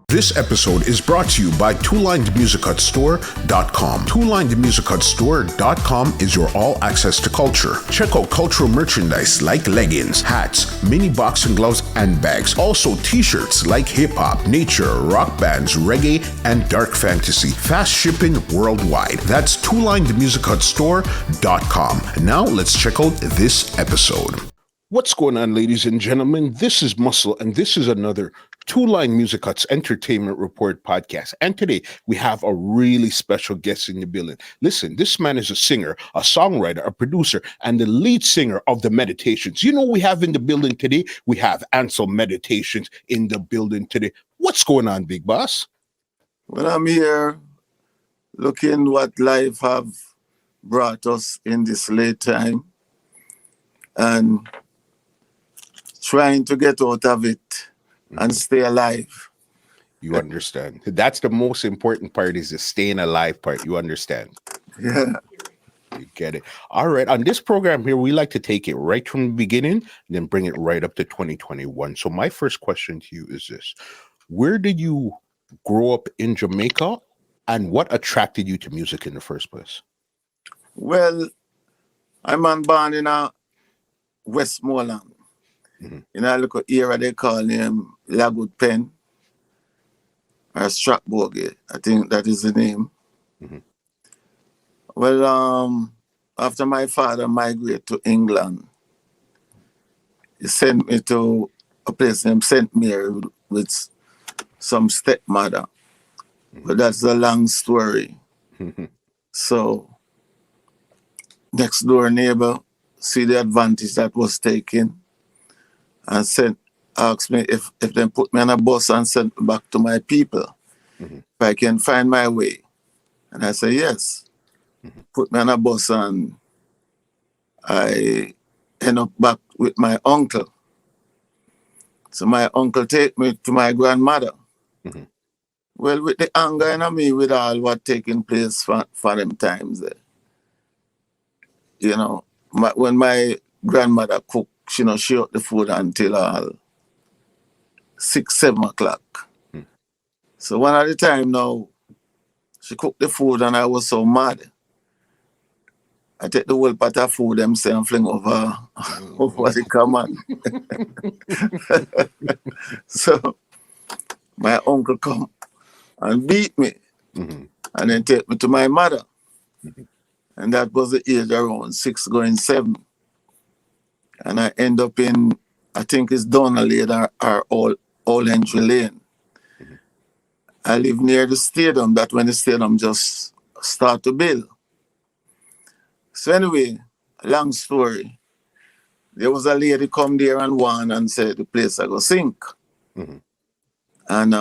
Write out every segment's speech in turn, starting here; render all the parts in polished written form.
This episode is brought to you by TwoLinedMusicHutStore.com. TwoLinedMusicHutStore.com is your all-access to culture. Check out cultural merchandise like leggings, hats, mini boxing gloves, and bags. Also t-shirts like hip-hop, nature, rock bands, reggae, and dark fantasy. Fast shipping worldwide. That's TwoLinedMusicHutStore.com. Now let's check out this episode. What's going on, ladies and gentlemen? This is Muscle, and this is another Two Line Music Hut's Entertainment Report podcast. And today we have a really special guest in the building. Listen, this man is a singer, a songwriter, a producer, and the lead singer of the Meditations. You know what we have in the building today? We have ANSEL Meditations in the building today. What's going on, big boss? Well, I'm here looking what life have brought us in this late time and trying to get out of it and stay alive. You understand. That's the most important part, is the staying alive part. You understand? Yeah. You get it. All right. On this program here, we like to take it right from the beginning and then bring it right up to 2021. So my first question to you is this. Where did you grow up in Jamaica, and what attracted you to music in the first place? Well, I'm born in Westmoreland. Mm-hmm. In a little area they call him Lagood Pen or Stratbourg. I think that is the name. Mm-hmm. Well, after my father migrated to England, he sent me to a place named St. Mary with some stepmother. Mm-hmm. But that's a long story. Mm-hmm. So, next door neighbor see the advantage that was taken and asked me if they put me on a bus and sent me back to my people, mm-hmm. if I can find my way. And I said, yes. Mm-hmm. Put me on a bus and I end up back with my uncle. So my uncle take me to my grandmother. Mm-hmm. Well, with the anger in me with all what taking place for them times there. You know, when my grandmother cooked, she ate the food until 6, 7 o'clock. Hmm. So one at a time now, she cooked the food and I was so mad. I take the whole pot of food and fling over the command. So my uncle come and beat me, mm-hmm. and then take me to my mother. Mm-hmm. And that was the age around 6 going 7. And I end up in, I think it's Donnelly or Old Entry Lane. Mm-hmm. I live near the stadium, that when the stadium just start to build. So anyway, long story. There was a lady come there and won and said the place I go sink. Mm-hmm. And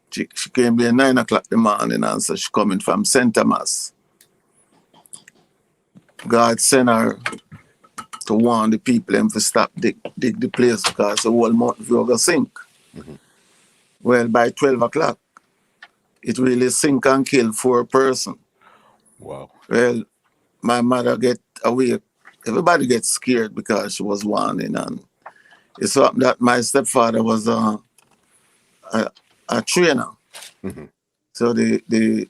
she came there 9 o'clock in the morning and said she coming from St. Thomas. God sent her to warn the people and to stop dig the place because the whole mountain view go sink. Mm-hmm. Well, by 12 o'clock, it really sink and kill 4 persons. Wow. Well, my mother get away. Everybody gets scared because she was warning. And it's something that my stepfather was a trainer. Mm-hmm. So the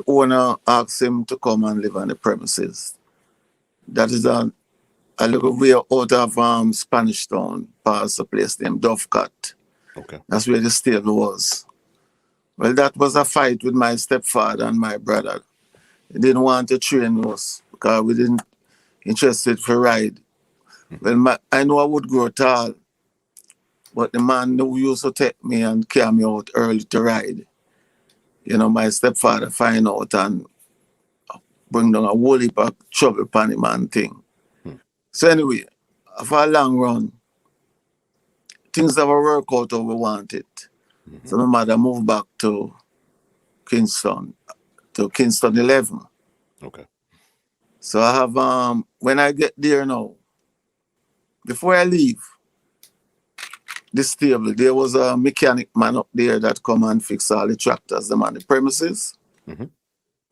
owner asked him to come and live on the premises. That is a little way out of Spanish Town, past a place named Dovecat. Okay. That's where the stable was. Well, that was a fight with my stepfather and my brother. He didn't want to train us because we didn't interested for ride. Mm-hmm. Well, I know I would grow tall, but the man who used to take me and carry me out early to ride, you know, my stepfather find out and bring down a whole heap of trouble upon him and thing. So anyway, for a long run, things never work out how we wanted. Mm-hmm. So my mother moved back to Kingston 11. Okay. So I have, when I get there now, before I leave the stable, there was a mechanic man up there that come and fix all the tractors, them on the premises. Mm-hmm.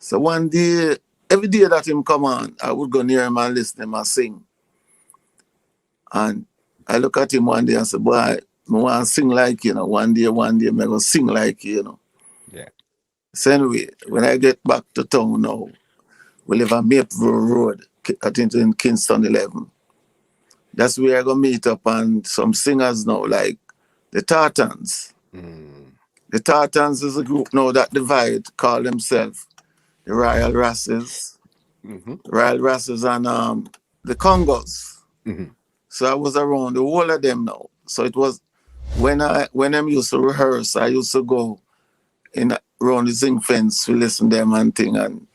So one day, every day that him come on, I would go near him and listen to him and sing. And I look at him one day and say, boy, I want to sing like you, one day, I'm going to sing like you. Yeah. So anyway, when I get back to town now, we live on Mapleville Road, I think in Kingston 11. That's where I go meet up and some singers now, like the Tartans. The Tartans is a group now that divide, call themselves the Royal Rasses. Royal Rasses and the Congos. So I was around the whole of them now. So it was when I used to rehearse, I used to go in around the zinc fence to listen to them and thing. And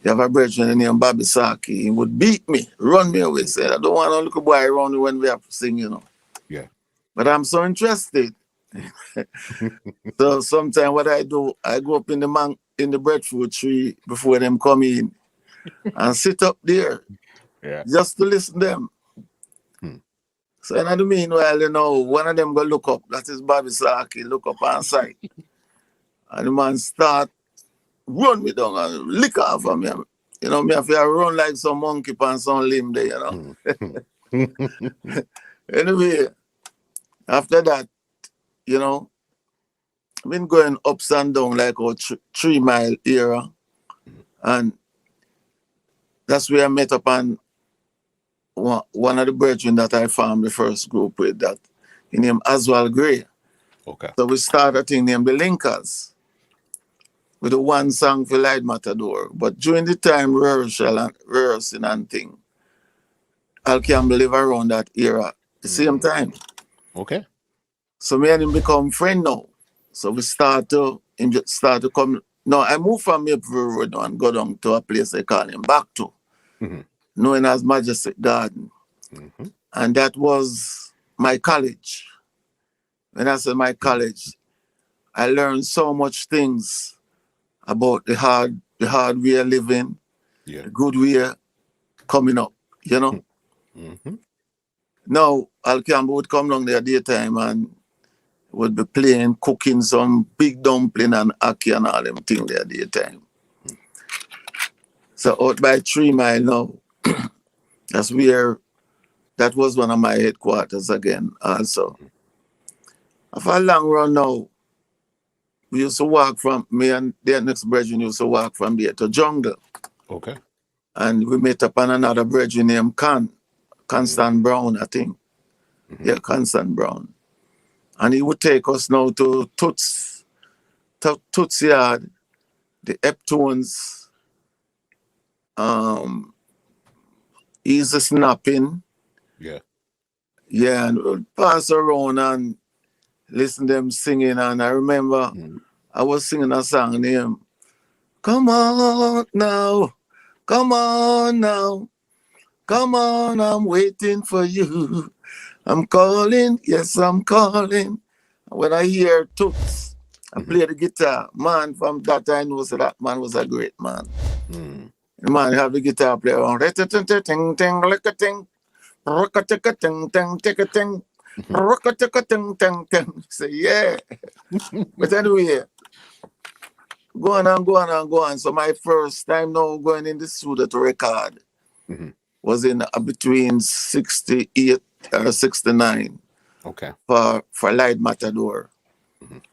you have a brethren named Bobby Saki. He would beat me, run me away, say, I don't want no little boy around me when we have to sing. Yeah. But I'm so interested. So sometimes what I do, I go up in the breadfruit tree before them come in and sit up there just to listen to them. So in the meanwhile, one of them go look up. That is Bobby Saki, look up on sight. And the man start run me down and lick off of me. Me have to run like some monkey on some limb there, Anyway, after that, I've been going ups and down like a 3 mile era. And that's where I met up on one of the brethren that I formed the first group with, that he named Oswald Gray. Okay. So we started a thing named the Linkers with the one song for Light Matador. But during the time rehearsing and thing, Al Campbell live around that era the same time. Okay. So me and him become friends now. So we start to come. No, I moved from Mapleville Road and go down to a place they call him back to, known as Majestic Garden. And that was my college. When I say my college, I learned so much things about the hard way of living, the good way coming up, Now, Al Campbell would come down there daytime and would be playing, cooking some big dumpling and ackee and all them things there daytime. So out by 3 Mile now, that was one of my headquarters again also. After a long run now, we used to walk from, me and the next brethren used to walk from there to Jungle. Okay. And we met up on another brethren named Constant Brown, I think. Yeah, Constant Brown. And he would take us now to Toots Yard, the Eptones, Easy Snapping. Yeah. Yeah, and we'd pass around and listen to them singing. And I remember I was singing a song named Come On Now, Come On Now, Come On, I'm waiting for you. I'm calling, yes, I'm calling. When I hear Toots, I play the guitar. Man, from that I know so that man was a great man. The man have the guitar player on. Say, yeah. But anyway, go on. So my first time now going in the studio to record was in between 68 or 69. Okay. For Light Matador.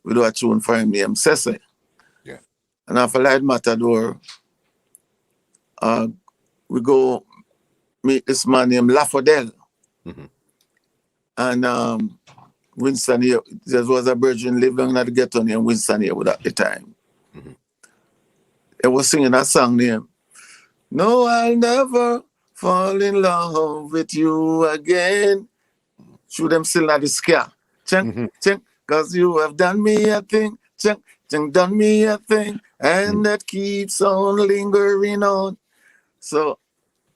We do a tune for him named Sese. Yeah. And after Light Matador, we go meet this man named Lafodel. And Winston here, there was a virgin living at the ghetto named Winston here at the time. He was singing a song named No, I'll never fall in love with you again. Shoot them still at the scare. Ching, ching, cause you have done me a thing. Ching, ching, done me a thing. And that keeps on lingering on. So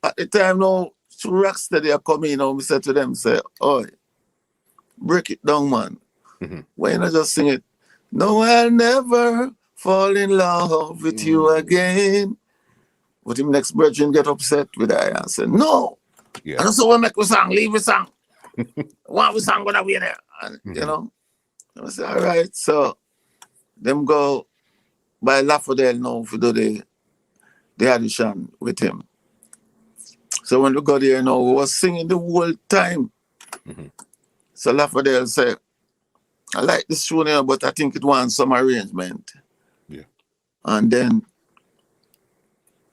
at the time now, two Rocksteady are coming, we said to them, say, oh, break it down, man. Why not just sing it? No, I'll never fall in love with you again. But him next virgin get upset with that and say, no. I don't want to make a song, leave a song. Why we song gonna be there? And, I say, all right. So them go by Lafodel now to do the audition with him. So when we got there now, we was singing the whole time. So Lafodel said, I like this tune here, but I think it wants some arrangement. Yeah. And then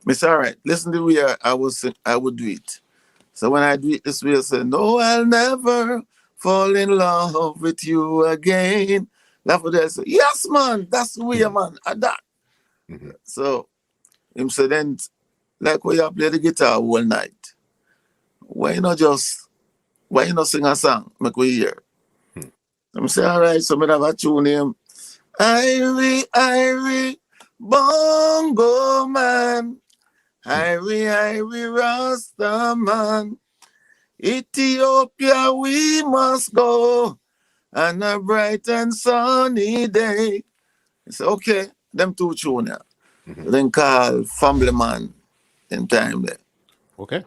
I said, all right, listen to the way I would do it. So when I do it this way, I say, no, I'll never fall in love with you again. Lafayette said, yes, man, that's the way, man. And that. Mm-hmm. So him said, then, like when you play the guitar all night, why not sing a song, make we hear? I'm say, all right, so I have a tune him. Irie, bongo man. Irie, Rasta man. Ethiopia we must go on a bright and sunny day. I say, okay, them two tune here. Then call Family Man in time there. Okay.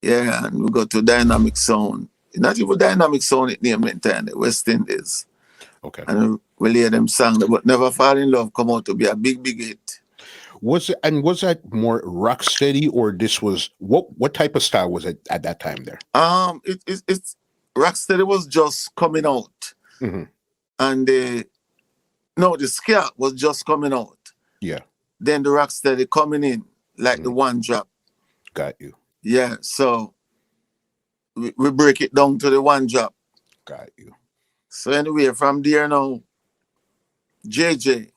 Yeah, and we go to Dynamic Sound. Not even Dynamic Sound, it named in time, the West Indies. Okay. And we hear them song, but Never Fall in Love come out to be a big hit. Was that more rock steady, or this was what type of style was it at that time there? It's Rocksteady was just coming out. Mm-hmm. And the ska was just coming out. Yeah. Then the Rocksteady coming in, like the one drop. Got you. Yeah, so we break it down to the one drop. Got you. So anyway, from there now, JJ,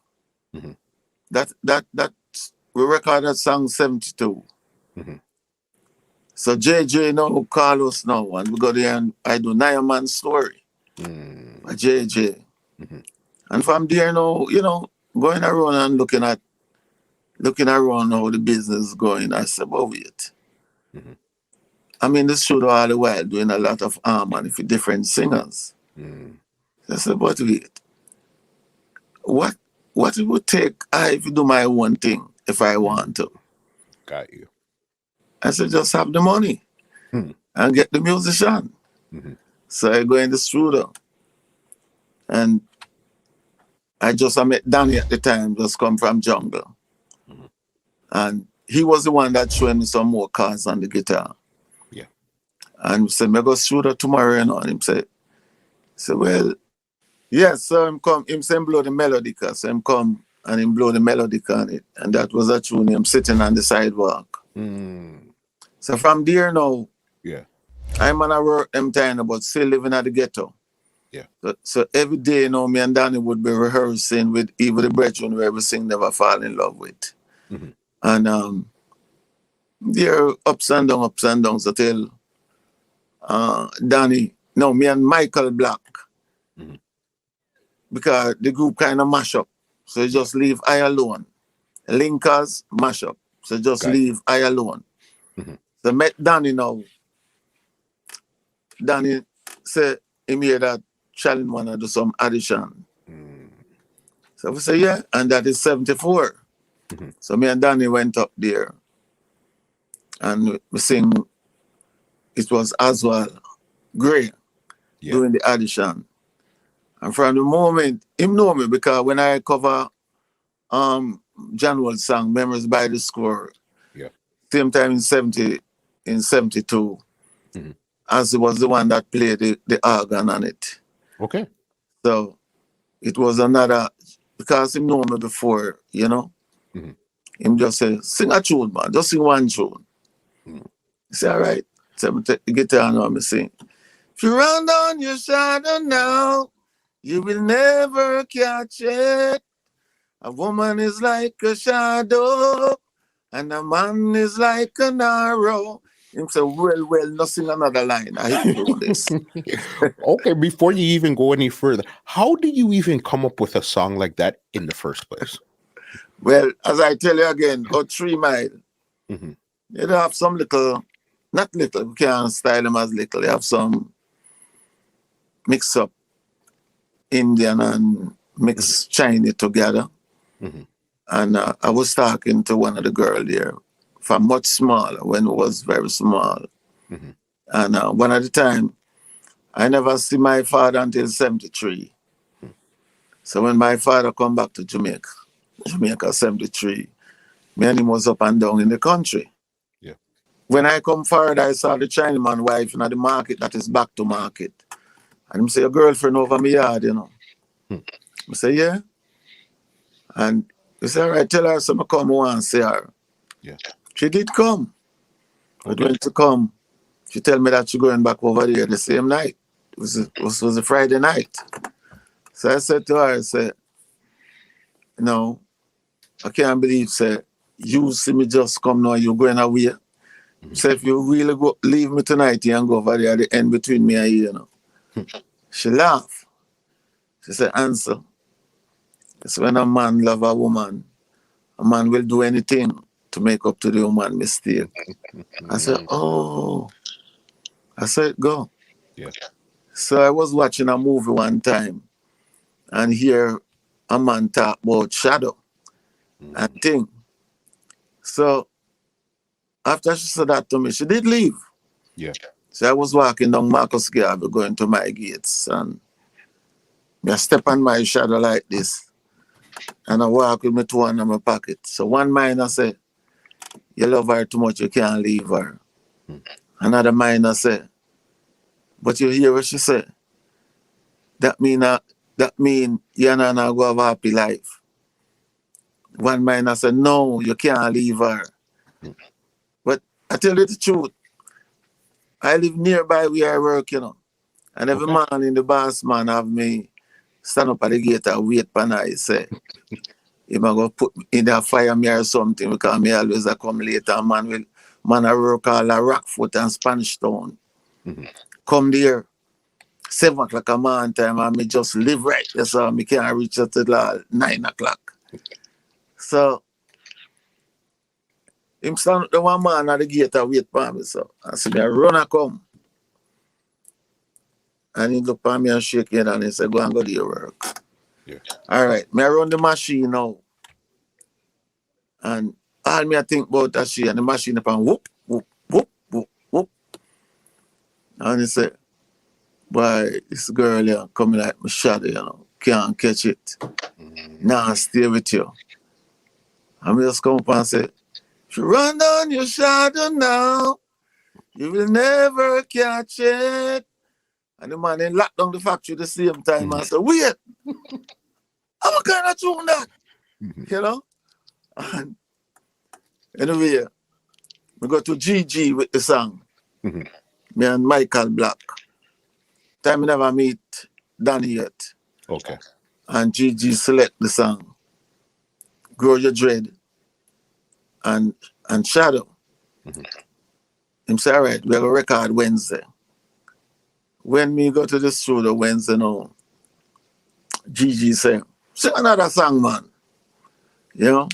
that we recorded song 72. So JJ now call us now, and we go there and I do Nine Man Story. JJ. And from there now, going around and looking around how the business is going, I said, well, wait. I'm in the studio all the while doing a lot of harmony for different singers. I said, but wait, what it would take if you do my own thing if I want to? Got you. I said, just have the money and get the musician. So I go in the studio and I met Danny at the time, just come from Jungle. And he was the one that showed me some more chords on the guitar. Yeah. And he said, I go studio tomorrow, and him say, well, yes, so him come, him say blow the melodica. So him come and him blow the melodica on it. And that was a tune, him sitting on the sidewalk. So from there now, I'm on a work them time, but still living at the ghetto. Yeah. So every day, me and Danny would be rehearsing with even the brethren where we sing Never Fall in Love with. And there are ups and downs until Danny, me and Michael Black, because the group kind of mash up. So you just leave I alone. Linkers mash up. So just leave I alone. So met Danny now. Danny said he made that challenge want to do some addition. So we say, yeah, and that is 74. So me and Danny went up there and we sing, it was Oswald Gray doing the audition. And from the moment, him know me because when I cover John Wall's song, Memories by the Score, same time in 72, as he was the one that played the organ on it. Okay. So it was another, because him know me before, him just say, sing a tune, man, just sing one tune. He say, all right. So I take the guitar and I sing. If you run down your shadow now, you will never catch it. A woman is like a shadow, and a man is like an arrow. Him say, well, not sing another line. I hate to do this. Okay, before you even go any further, how did you even come up with a song like that in the first place? Well, as I tell you again, 3 Mile, you have some little, not little, we can't style them as little. You have some mix up Indian and mix Chinese together. And I was talking to one of the girls there from much smaller when it was very small. And one at the time, I never see my father until 73. So when my father come back to Jamaica 73, me and him was up and down in the country. When I come forward, I saw the Chinaman wife in the market that is back to market. And him say, a girlfriend over my yard, I say, yeah. And he said, all right, tell her some come and see her. Yeah. She did come. But Okay. when she come, she tell me that she going back over there the same night. It was a Friday night. So I said to her, I said, no, I can't believe, say, you see me just come now, you're going away. So if you really go leave me tonight and go over there at the end between me and you, She laughed. She said, Ansel, it's when a man love a woman, a man will do anything to make up to the woman mistake. I said, oh. I said, go. Yeah. So I was watching a movie one time and hear a man talk about shadow and thing. So after she said that to me, she did leave. Yeah. So I was walking down Marcus Garvey going to my gates and I step on my shadow like this and I walk with my two hand in my pocket. So one miner said, you love her too much, you can't leave her. Another miner said, but you hear what she said? That mean you're not gonna go have a happy life. One miner said, no, you can't leave her. But I tell you the truth, I live nearby where I work, And every morning the boss man have me stand up at the gate and wait for I say, he might go put me in the fire me or something because me always a come later and man I work all a Rockfoot and Spanish Town. Come there, 7 o'clock a man time and me just live right there so me can't reach it till 9 o'clock. So him stand up the one man at the gate and wait for me. So I see me a run and come. And he look at me and shake his hand and he said, go and go to your work. Yeah. All right, me I run the machine now. And all me I think about that she and the machine upon whoop, whoop, whoop, whoop, whoop. And he said, boy, this girl here coming like my shadow, can't catch it. Nah, stay with you. And me just come up and say, if you run down your shadow now, you will never catch it. And the man then locked down the factory the same time and said, wait, I'm kind of tune that. And anyway, we go to GG with the song. Me and Michael Black. Time we never meet Danny yet. Okay. And GG select the song. Grow Your Dread and Shadow. Him say, all right, we're going to record Wednesday. When me go to the studio Wednesday now, GG say, sing another song, man. Let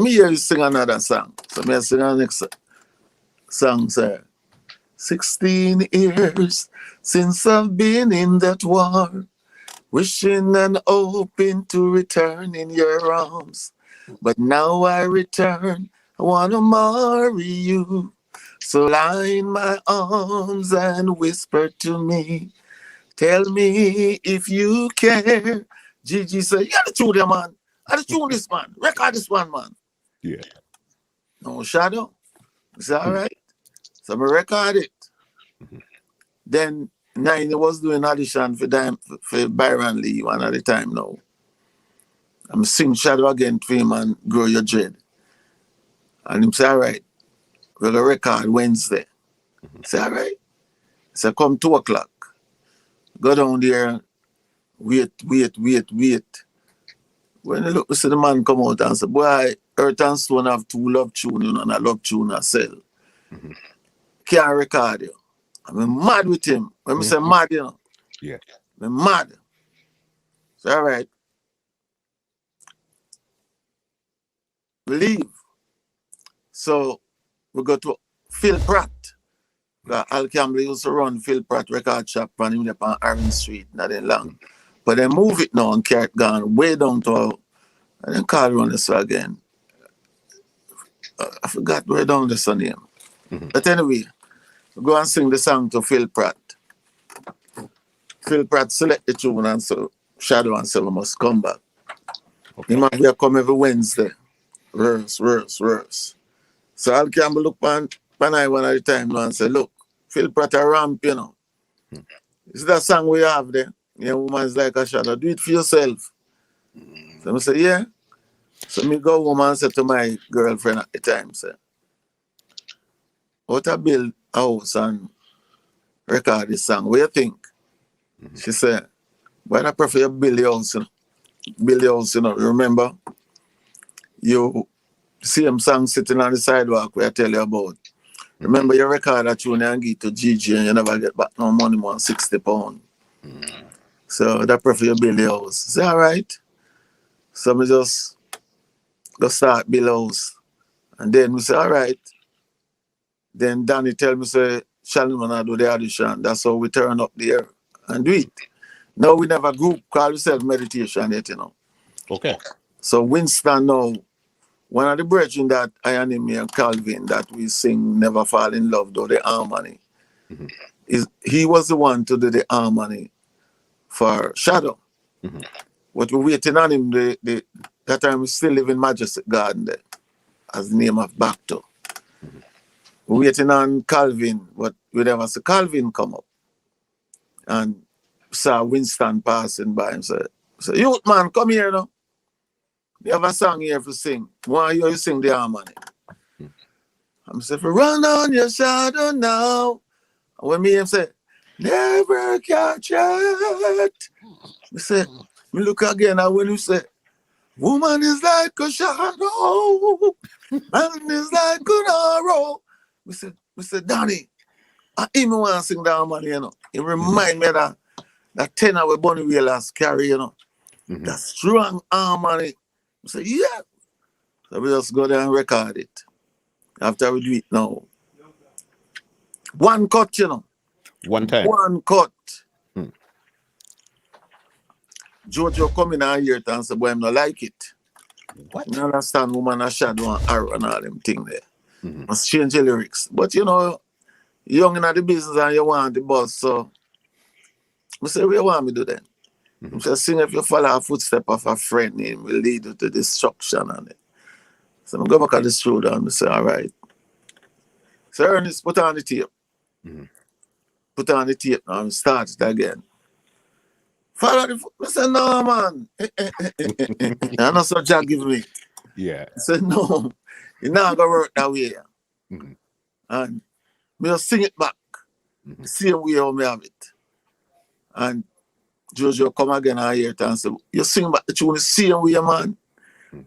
me hear you sing another song. So me sing the next song, say, 16 years since I've been in that war, wishing and hoping to return in your arms. But now I return, I want to marry you. So lie in my arms and whisper to me. Tell me if you care. Gigi said, yeah, the tune there, man. I the tune this, man. Record this one, man. Yeah. No shadow. I said, all right. So I record it. Then Nine was doing audition for Byron Lee one at the time now. I'm sing Shadow again for him and Grow Your Dread. And him say, all right, we're going to record Wednesday. I say, all right. So come 2 o'clock. Go down there, wait. When you look, we see the man come out and say, boy, Earth and Stone have 2 love tune, and a love tune I sell. Can't record you. I'm mad with him. When I say mad, Yeah. I'm mad. So, all right. We leave. So, we go to Phil Pratt. Al Campbell used to run Phil Pratt record shop on him up on Aaron Street, not that long. But they move it now and carry it gone way down to, and then call run this again. I forgot where down the sun name. But anyway, we go and sing the song to Phil Pratt. Phil Pratt select the tune and so Shadow and Silver must come back. Okay. He might here come every Wednesday. Verse. So Al Campbell look pan I one at the time now and say, look, Phil Pratt a ramp, You see that song we have there? Yeah, woman's like a shadow. Do it for yourself. So I say, yeah. So me go home and say to my girlfriend at the time, say, what I build a house and record this song, what you think? She said, why not prefer you build the house, you know? Build the house, you know. Remember, you see him song sitting on the sidewalk where I tell you about. Remember you record a tune and give it to Gigi and you never get back no money more than £60. So that prefer you build the house. Say, all right. So me just go start build house. And then we say, all right. Then Danny tell me, say, Shalom and do the audition. That's how we turn up there and do it. Now we never group call ourselves meditation yet, you know. Okay. So Winston now, one of the brethren that I and him and Calvin that we sing Never Fall in Love, though the harmony, he was the one to do the harmony for Shadow. But we're waiting on him, that time we still live in Majestic Garden there, as the name of Bacto. We're waiting on Calvin, but we never see Calvin come up. And saw Winston passing by and said, youth man, come here now. You have a song here to sing. Why you sing the harmony? I'm saying, run on your shadow now. And when me say, never catch it. Me say, me look again and when you say, woman is like a shadow, man is like an arrow. We said, Danny, I even want to sing the harmony, you know. It remind me of that tenor with Bonnie Wheelers carry, you know. That strong harmony. I said, yeah. So we just go there and record it. After we do it now. One cut, you know. One time. One cut. Jojo come in and hear it and say, boy, I'm not like it. What? You understand, woman, a shadow and arrow and all them thing there. Must change the lyrics. But you know, young in the business and you want the boss, so I say, what you want me to do then? I'm just saying if you follow a footstep of a friend, it will lead you to destruction on it. So I go back at the studio and I say, all right. So Ernest, put on the tape. Put on the tape now and start it again. Follow the foot. I said, no, man. And that's what Jack give me. Yeah. I said, no, it's not going to work that way. And me just sing it back. Same way how me have it. And Jojo come again and hear it and say, you sing back the tune the same way, man.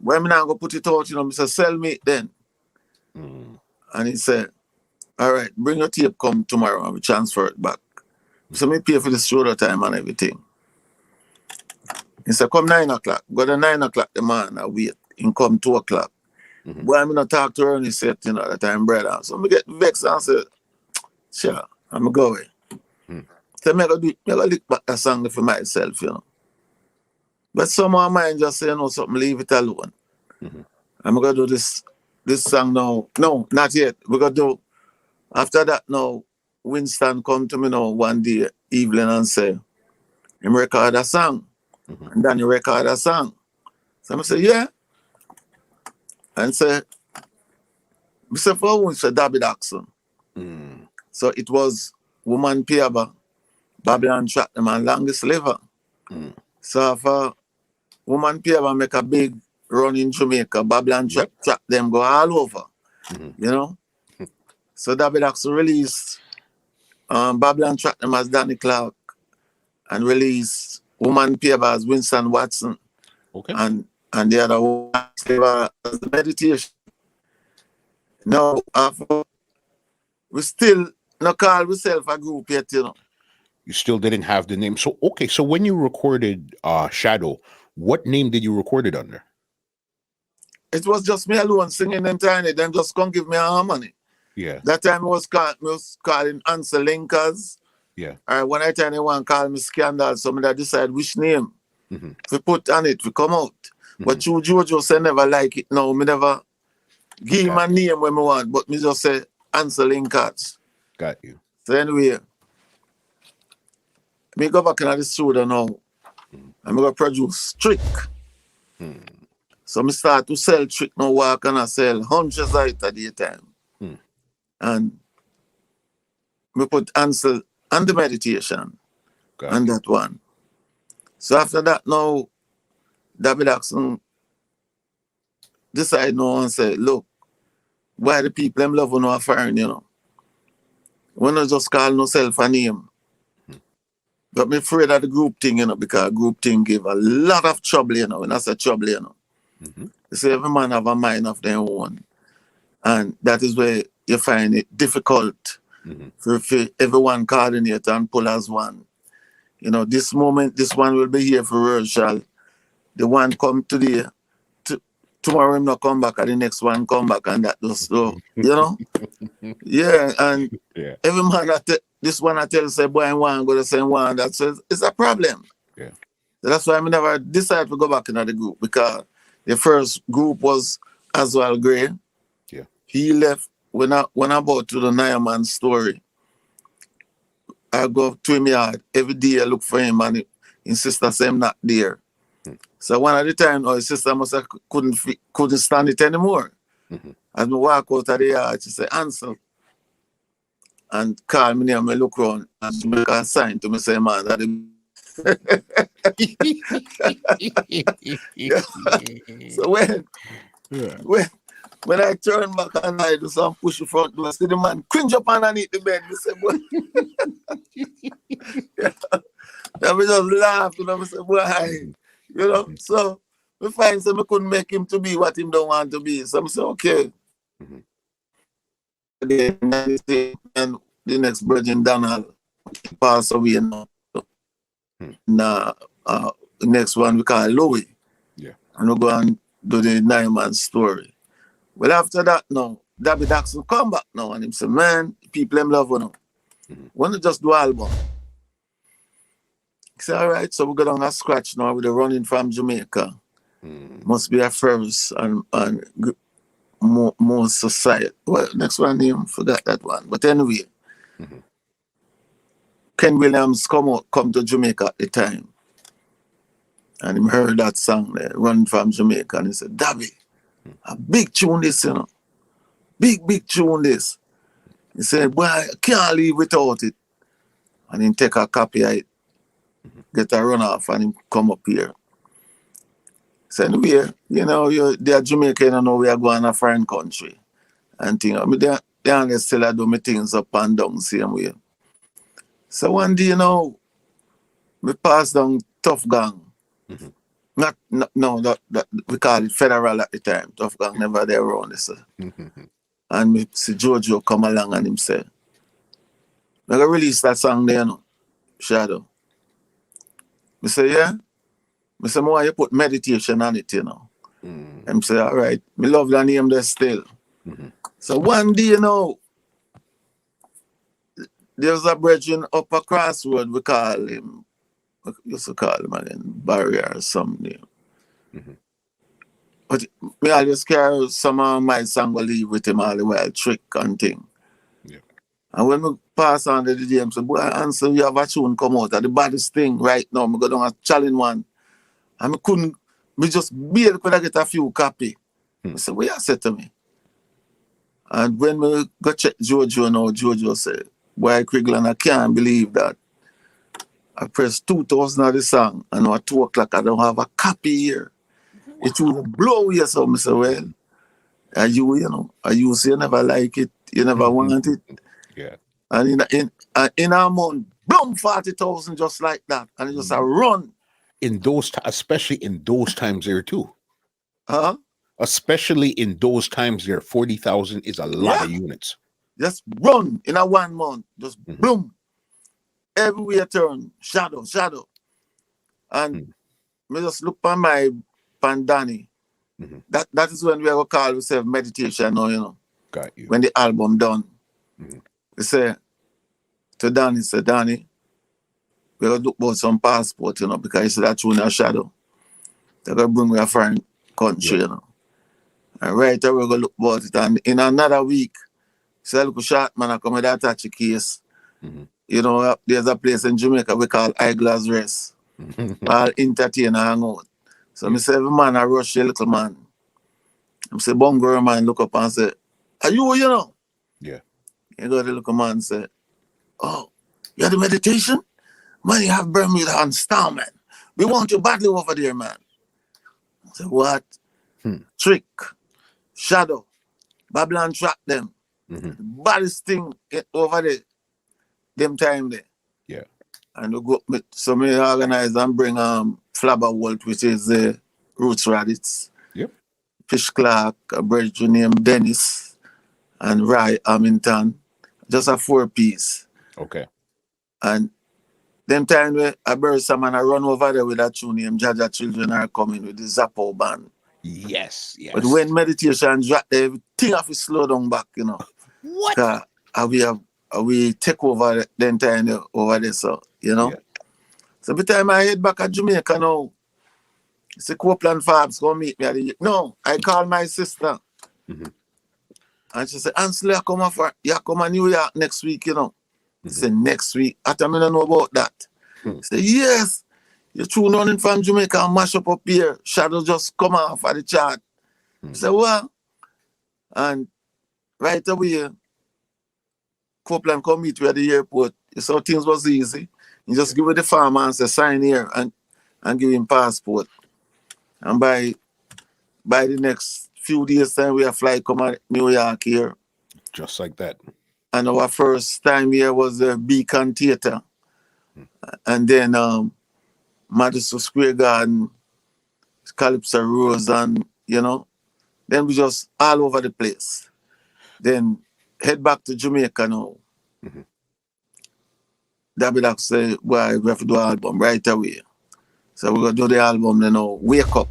Why me not go put it out, you know, I say, sell me it then. And he said, all right, bring your tape come tomorrow and we transfer it back. So me pay for the studio time and everything. He said, come 9 o'clock. Go to 9 o'clock the man, I wait. He come 2 o'clock. Boy, I'm not talk to her and he said, you know, that time brother. So I get vexed and say, sure, I'm going. So I go lick back that song for myself, you know. But some of mine just say, you know, something, leave it alone. I'm going to do this song now. No, not yet. We're going to do, after that now, Winston come to me now one day, evening, and say, him record a song. And then you record a song. So I say, yeah. And say, for who? Say, David Jackson. So it was Woman Piaba, Babylon Track them and Longest Liver. So for Woman Piaba make a big run in Jamaica, Babylon Track them go all over. You know? So David Jackson released Babylon Track them as Danny Clark and released Woman Piaba as Winston Watson. Okay. And the other one as the meditation. Now, we still not call ourselves a group yet, you know. You still didn't have the name. So, okay. So when you recorded Shadow, what name did you record it under? It was just me alone singing them tiny. Then just come give me a harmony. Yeah. That time I was calling Ansel Linkers. Yeah. When I tell anyone call me Scandal, somebody decide which name we put on it, we come out. But you, Jojo, say never like it. No, me never give him a name when me want, but me just say Ansel Linkers. Got you. So anyway, me go back in the studio now. I'm going to produce Trick. So I start to sell Trick now, walk and I sell hundreds of it at the time. And we put Ansel and the meditation and that one. So after that, now, David Jackson decide now and say, look, why the people them love no foreign, you know. We not just call no self a name. But me afraid of the group thing, you know, because group thing give a lot of trouble, you know, and that's a trouble, you know. Mm-hmm. You see, every man have a mind of their own. And that is where you find it difficult for everyone coordinate and pull as one. You know, this moment, this one will be here for rehearsal. The one come today, tomorrow him not come back, and the next one come back, and that just so, you know? Yeah, and every man this one I tell say, boy, I want to go the same one, that says it's a problem. Yeah. So that's why I never decided to go back into the group, because the first group was Aswell Gray. Yeah. He left when I bought to the Nyaman story. I go to him yard every day. I look for him, and his sister say I'm not there. So one at the time, his sister must have couldn't stand it anymore. As I walk out of the yard, she say, "Ansel," and call me name. I look around and she make a sign to me, say, "Man, that." So when I turn back and I do some push the front door, I see the man cringe up underneath the bed. I say, boy. Then we just laugh, you know, I say, boy, you know. So we find so we couldn't make him to be what him don't want to be. So I say, okay. And the next Virgin Donald passed away now. Now, the next one we call Louis. Yeah. And we go and do the 9-man story. Well, after that, now, David Jackson come back now, and him say, man, people them love you now. Want to just do album? He said, all right, so we go down a scratch now with the running from Jamaica. Must be a first and more society. Well, next one name, forgot that one. But anyway, Ken Williams come to Jamaica at the time. And he heard that song there, Running from Jamaica, and he said, Dabby, a big tune this, you know. Big tune this. He said, boy, I can't live without it. And he take a copy of it, get a run off, and he come up here. So anyway, you know, they're Jamaican, you know, we are going to a foreign country. And thing. I mean, they still do me things up and down same way. So one day, you know, we pass down Tough Gang. No, we call it Federal at the time. Tough Gang never there around this. And me see Jojo come along and him say, I'm going to release that song there, you know, Shadow. I say, yeah? I say, why you put meditation on it, you know? And say, all right, me love the name there still. So one day, you know, there's a brethren up a crossroad, we call him, we used to call him again, Barrier or something. But me always carry some of my song will leave with him all the while, trick and thing. Yeah. And when we pass on the day, I say, boy, Ansel, you have a tune come out. The baddest thing right now, I go down a challenge one. And me just barely could get a few copy. I said, what you say to me? And when we go check Jojo now, Jojo said, boy, Crigland, I can't believe that. I pressed 2,000 of the song, and at 2 o'clock, I don't have a copy here. It will blow you, so I said, well, you know, you say you never like it, you never want it. Yeah. And in a month, boom, 40,000 just like that. And it just a run. In those, especially in those times there too. Huh? Especially in those times there, 40,000 is a lot of units. Just run in a 1 month. Just boom. Everywhere turn. Shadow. And me just look on my Danny. That is when we are call ourselves meditation now, you know. Got you. When the album done. We say to Danny, say, Danny, we gotta look about some passport, you know, because you see that tune a shadow. They're gonna bring me a foreign country, you know. And right away we're gonna look about it. And in another week, say look short man, I come with that touchy case. You know, there's a place in Jamaica we call Eyeglass Rest. All entertain and hang out. So I say, every man, I rush a little man. I say, Bongo man, look up and say, are you know? Yeah. You go to the little man and say, oh, you have the meditation? Man, you have Bermuda and Starman. We want you badly over there, man. I said, what? Hmm. Trick, Shadow, Babylon track them. Mm-hmm. The baddest thing over there, them time there. Yeah. And we go, so we organize and bring Flabber Walt, which is the Roots Raditz. Yep. Fish Clark, a brother named Dennis, and Ry Hamilton. Just a 4-piece. Okay. And them time where I bury someone, I run over there with that tune named Jaja Children Are Coming with the Zappo band. Yes, yes. But when meditation drop, everything have to slow down back, you know. What? We take over the entire over there, so, you know. Yeah. So every time I head back at Jamaica now, it's a Copeland Fabs go meet me at the... No, I call my sister. Mm-hmm. And she said, Ansel, you come to New York next week, you know. Mm-hmm. I said, next week? I don't know about that. Hmm. I said, yes. You tune running from Jamaica and mash up here. Shadow just come off at the chart. I said, well, and right away, Copeland come meet me at the airport. So things was easy. You just give it the farmer and say, sign here and give him passport. And by the next few days time, we have fly come at New York here. Just like that. And our first time here was the Beacon Theatre. And then Madison Square Garden, Calypso Rose, and, you know, then we just all over the place. Then head back to Jamaica now. Mm-hmm. That be like say, boy, we have to do an album right away. So we're going to do the album then now. Wake Up.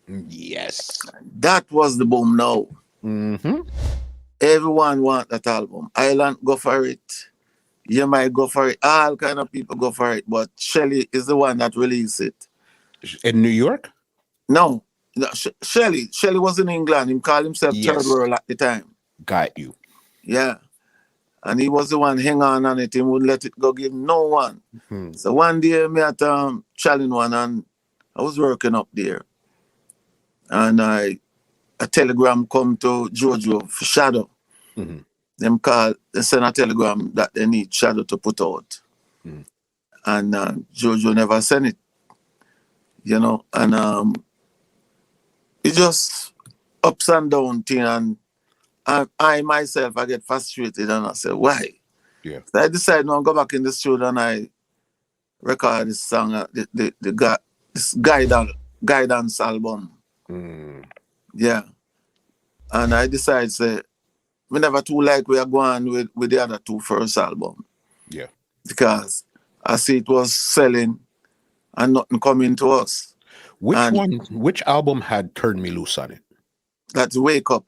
Yes. That was the boom now. Mm-hmm. Everyone want that album. Island go for it. You might go for it. All kind of people go for it. But Shelly is the one that released it. In New York? No. Shelly was in England. He called himself Third World at the time. Got you. Yeah. And he was the one hang on it. He wouldn't let it go give no one. Hmm. So one day me at Challenge one and I was working up there. And a telegram come to Jojo for Shadow. Mm-hmm. They send a telegram that they need Shadow to put out. Mm-hmm. And Jojo never sent it. You know, and it just ups and down thing. And I myself, I get frustrated and I say, why? Yeah. So I decided now go back in the studio and I record this song, this guidance album. Mm. Yeah. And I decided, say, we never too like we are going with the other two first album. Yeah. Because I see it was selling and nothing coming to us. Which album had Turn Me Loose on it? That's Wake Up.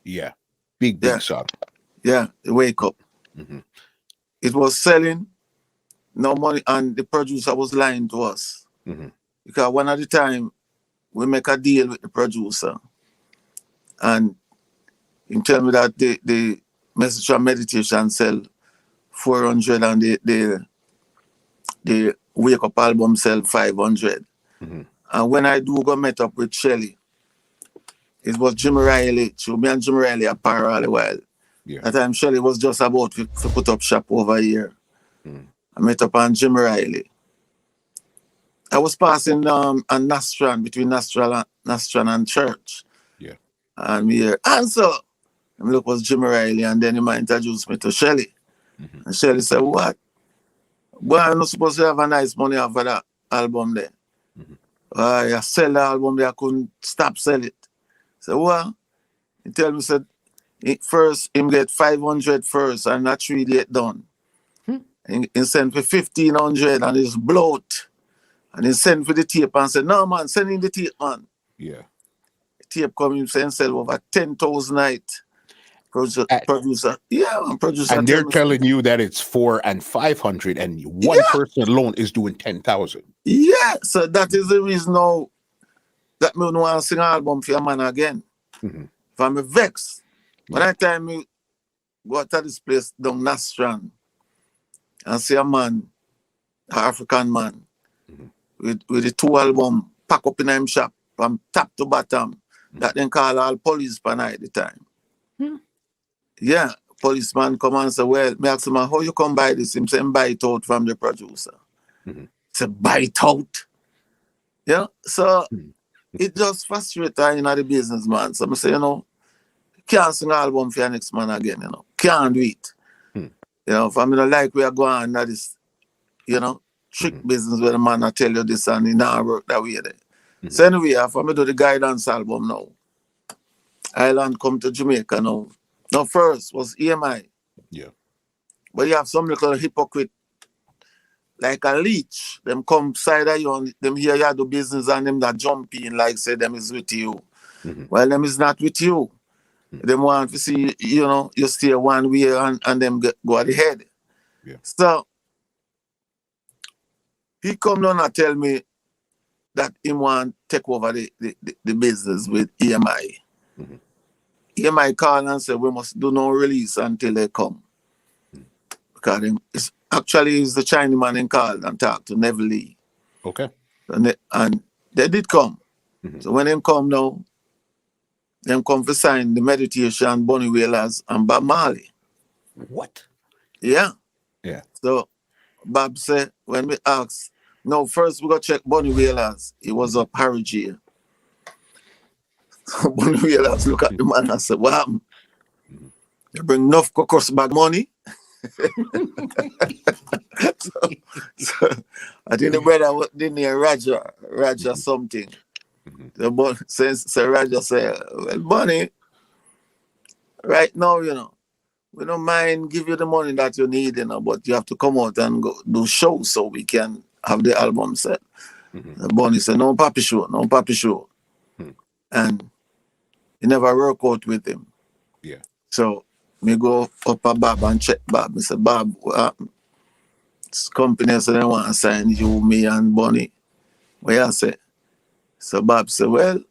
Yeah. Big song. Yeah, Wake Up. Mm-hmm. It was selling, no money, and the producer was lying to us. Mm-hmm. Because one at the time, we make a deal with the producer. And he tell me that the Message and Meditation sell 400 and the Wake Up album sell 500. Mm-hmm. And when I do go meet up with Shelly, it was Jimmy Riley. So me and Jimmy Riley are par all the while. Yeah. At the time, Shelly was just about to put up shop over here. Mm. I met up on Jimmy Riley. I was passing on Nastran, between Nastran and Church. Yeah. And we hear, Ansel! And look, was Jimmy Riley. And then he might introduce me to Shelly. Mm-hmm. And Shelly said, what? Boy, I'm not supposed to have a nice money for that album there. Mm-hmm. I sell the album there, I couldn't stop selling it. So, well, he tell me, said, first, him get 500 first, and that 3 days done. He sent for 1,500, and it's bloat. And he sent for the tape, and said, no, man, send in the tape, man. Yeah. The tape come in, sell over 10,000 night. Producer. Yeah, man, producer. And they're telling you that it's 400 and 500, and one person alone is doing 10,000. Yeah, so that is the reason now that me don't want to sing an album for a man again. Mm-hmm. If I'm vexed, when I time me go to this place down Nastran and see a man, an African man, with the 2 album pack up in him shop from top to bottom, that then call all police per night at the time. Yeah, policeman come and say, well, me ask him, how you come buy this? Him say, buy it out from the producer. Say, buy it out? Yeah. So it just frustrates her in the business, man. So I say, can't sing an album for your next man again, Can't do it. If I mean like we are going that is, trick business where the man I tell you this and it not work that way there. So anyway, if I do the guidance album now, Island come to Jamaica now. Now first was EMI. Yeah. But you have some little hypocrite like a leech. Them come side of you and them hear you do business and them that jump in like say them is with you. Well, them is not with you. Them want to see, you stay one way and them go ahead. Yeah. So he come down and tell me that he want to take over the business with EMI. EMI call and say we must do no release until they come. Because it's the Chinese man in called and talked to Neville Lee. Okay. And they did come. So when they come now, them come to sign the Meditation, Bonnie Whalers, and Bob Marley. What? Yeah. Yeah. So Bob said, when we asked, no, first we got to check Bonnie Whalers. He was up Harry J. So Bonnie Whalers look at the man and said, what happened? You bring enough cocos bag money? so I think the brother was in there, Raja something. So Raja said, well, Bonnie, right now, we don't mind give you the money that you need, but you have to come out and go do shows so we can have the album set. Bonnie said, no papi show. And he never work out with him. Yeah. So me go up a Bob and check Bob. I said, Bob, this company said they want to sign you, me and Bonnie. What you say? So Bob said, well,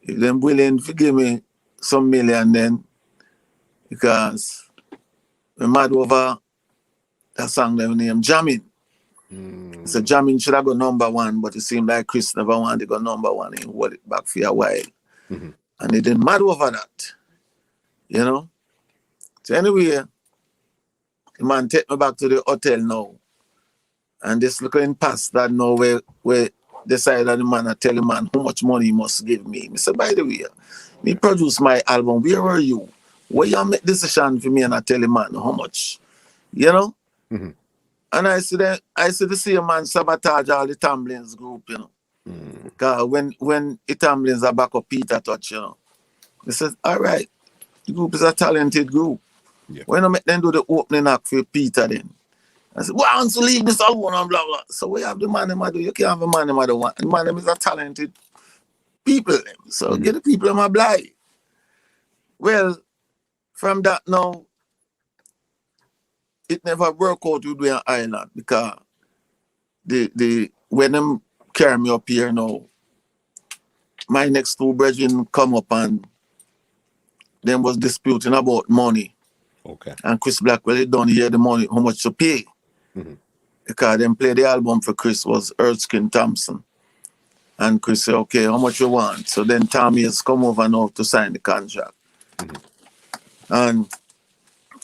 if they're willing to give me some million then, because we're mad over that song they named Jamming. So Jamming should have got #1, but it seemed like Chris never wanted to go #1 and hold it back for a while. And he didn't mad over that. So anyway, the man take me back to the hotel now. And this looking past that now where decided that the man I tell the man how much money he must give me. I said, by the way, me produce my album. Where were you? Where you make decision for me and I tell the man how much? And I see the same man sabotage all the Tamblins group, Because when the Tamblins are back up Peter Touch, they said, all right, the group is a talented group. Yeah. Why not make them do the opening act for Peter then? I said, well, I want to leave this alone and blah, blah. So we have the man them do. You can't have a man them do one. The man them is a talented people. So get the people them a blind. Well, from that now, it never work out with Dwayne Island because when them carry me up here now, my next two brethren come up and them was disputing about money. Okay. And Chris Blackwell, he don't hear the money, how much to pay. Because them play the album for Chris was Erskine Thompson. And Chris said, okay, how much you want? So then Tommy has come over now to sign the contract. And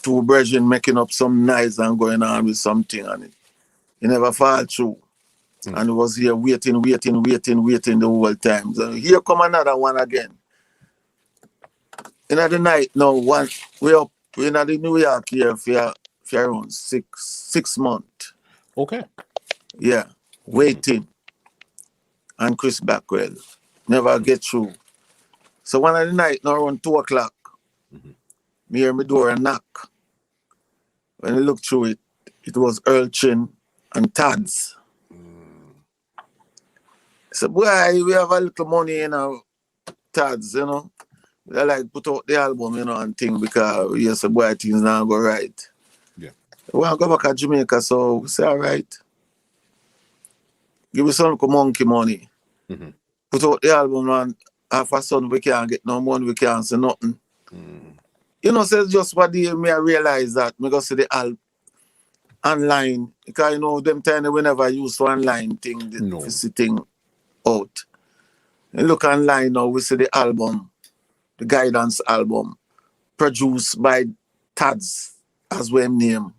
two brethren making up some noise and going on with something on it. He never fall through. And he was here waiting the whole time. So here come another one again. In the night now, we up in the New York here for around six months. Okay. Yeah, waiting. And Chris Blackwell never get through. So one of the night, now around 2 o'clock, me hear my door and knock. When I look through it, it was Earl Chin and Tads. I said, boy, we have a little money in our Tads, They like put out the album, and thing because we say, boy, things now go right. Yeah. We want to go back to Jamaica, so we say, all right. Give me some monkey money. Put out the album, and half a son we can't get no money, we can't say nothing. So just what day me I realize that me go see the album online. Because them time we never use online thing, the thing out. And look online now, we see the album, the guidance album, produced by Tads, as we name.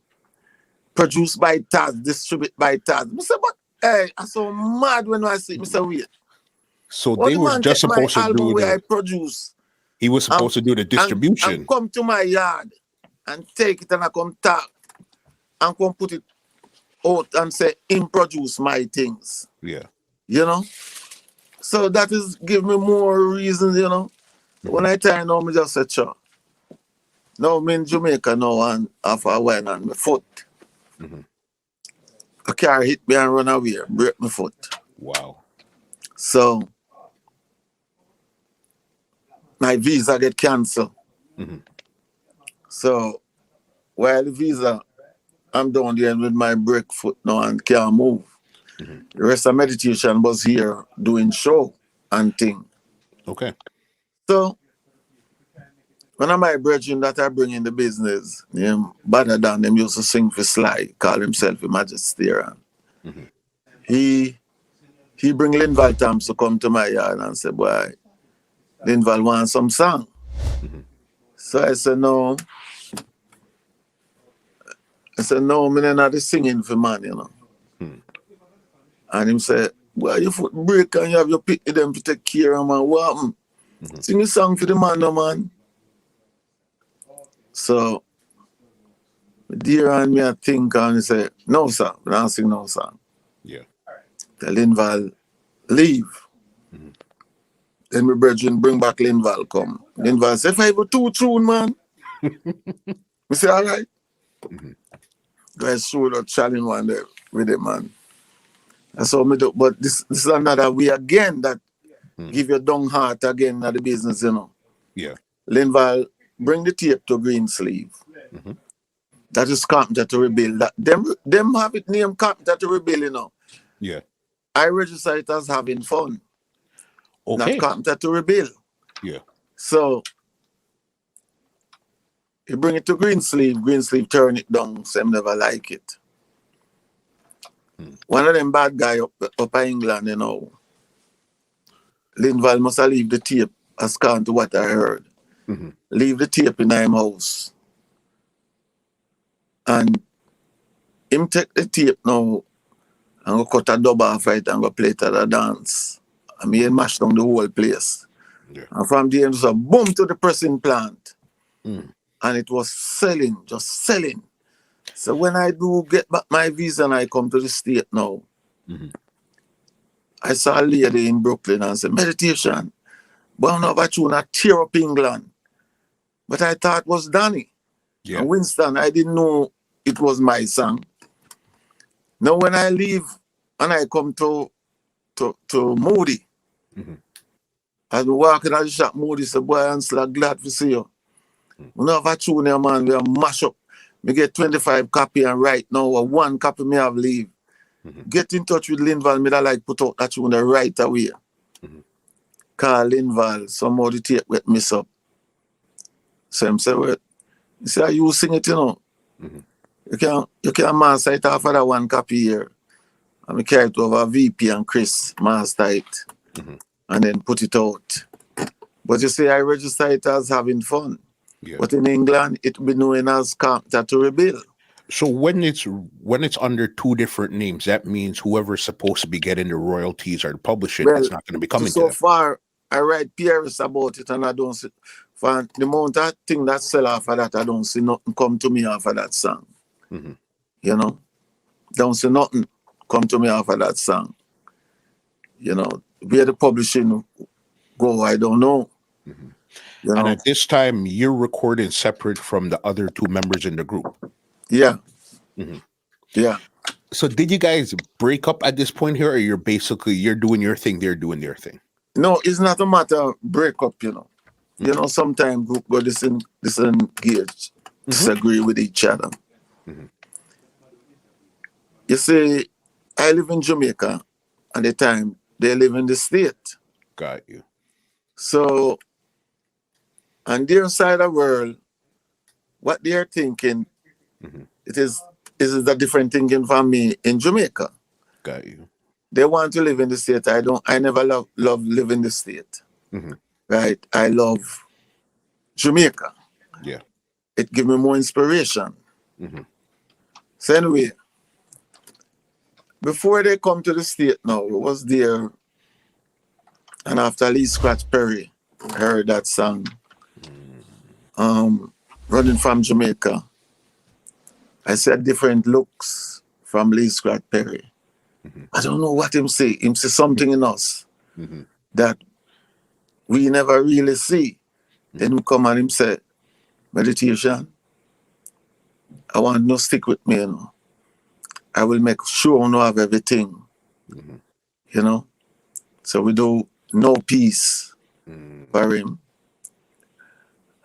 Produced by Tads, distributed by Tads. I say, but Hey, I'm so mad when I see Mr. Wait. So What they the was man just take my supposed to album do where I the. produce He was and, supposed to do the and distribution. come to my yard and take it and I come talk and come put it out and say, him produce my things. Yeah. You know? So that is give me more reasons, you know. When I tell you now, me just say, sure. Now I'm in Jamaica now and after a while on my foot. A car hit me and run away, break my foot. Wow. So my visa get cancelled. So while the visa, I'm down there with my break foot now and can't move. The rest of meditation was here doing show and thing. Okay. So one of my brethren that I bring in the business, him better than them used to sing for Sly, call himself a Magisterian. He bring Linval Tams to come to my yard and say, boy, Linval wants some song. So I said, no. I said, no, I'm not singing for man, you know. And him said, well, your foot break and you have your pick them to take care of, man. What happened? Sing a song for the man, no, man. So, dear and me, I think, and he said, no, sir, I don't sing no song. Yeah. Tell Linval, leave. Then my brethren bring back Linval, come. Linval say, if I have a two tune, man. We say, all right. Guys showed a challenge one day with it, man. And so me do, but this is another way again that give your dung heart again at the business, you know. Yeah. Linval, bring the tape to Green Sleeve. That is Carpenter to Rebuild. That, them have it named Carpenter to Rebuild, you know. Yeah. I register it as having fun. Not Okay. Carpenter to Rebuild. Yeah. So you bring it to Green Sleeve turn it down, so I never like it. One of them bad guy up in England, you know. Linval must have leave the tape as count to what I heard. Leave the tape in him house. And him take the tape now and go cut a dub off it and go play it at a dance. I mean, mash down the whole place. Yeah. And from there, it was a boom to the pressing plant. And it was selling, just selling. So when I do get back my visa and I come to the state now, I saw a lady in Brooklyn and said, meditation. But I know about you not tear up England. But I thought it was Danny. Yeah. And Winston, I didn't know it was my song. Now when I leave and I come to Moody, as we walk in the shop, Moody said, boy, Ansel, glad to see you. We know have a tune here, man, we have mash up. We get 25 copy and right now, or one copy me have leave. Get in touch with Linval, me that like put out that tune right away. Call Linval, somehow the tape get mess up. So him say, well, you see how you sing it, you know. You can master it off of that one copy here. And we carry it over VP and Chris, master it. And then put it out. But you see, I register it as having fun. Yeah. But in England, it will be known as Carpenter to Rebuild. So when it's under two different names, that means whoever's supposed to be getting the royalties or publishing, Well, it's not going to be coming to so them. far, I write PRS about it and I don't see, for the amount of thing that sell off of that, I don't see nothing come to me off of that song. You know? Don't see nothing come to me off of that song. You know, where the publishing go, I don't know. You know? And at this time, you're recording separate from the other two members in the group. Yeah. Yeah. So did you guys break up at this point here, or you're doing your thing, they're doing their thing? No, it's not a matter of break up, you know. You know, sometimes group go disengage, disagree with each other. You see, I live in Jamaica at the time, they live in the state. Got you. So, on their side of the world, what they're thinking, it is a different thinking from me in Jamaica. Got you. They want to live in the state. I never love living in the state. Right? I love Jamaica. Yeah. It gives me more inspiration. So anyway, before they come to the state now, it was there. And after Lee Scratch Perry heard that song, running from Jamaica, I said different looks from Lee Scratch Perry. I don't know what him say. Him say something in us that we never really see. Then him come and him say, meditation, I want no stick with me, you know. I will make sure I have everything, you know. So we do no peace for him.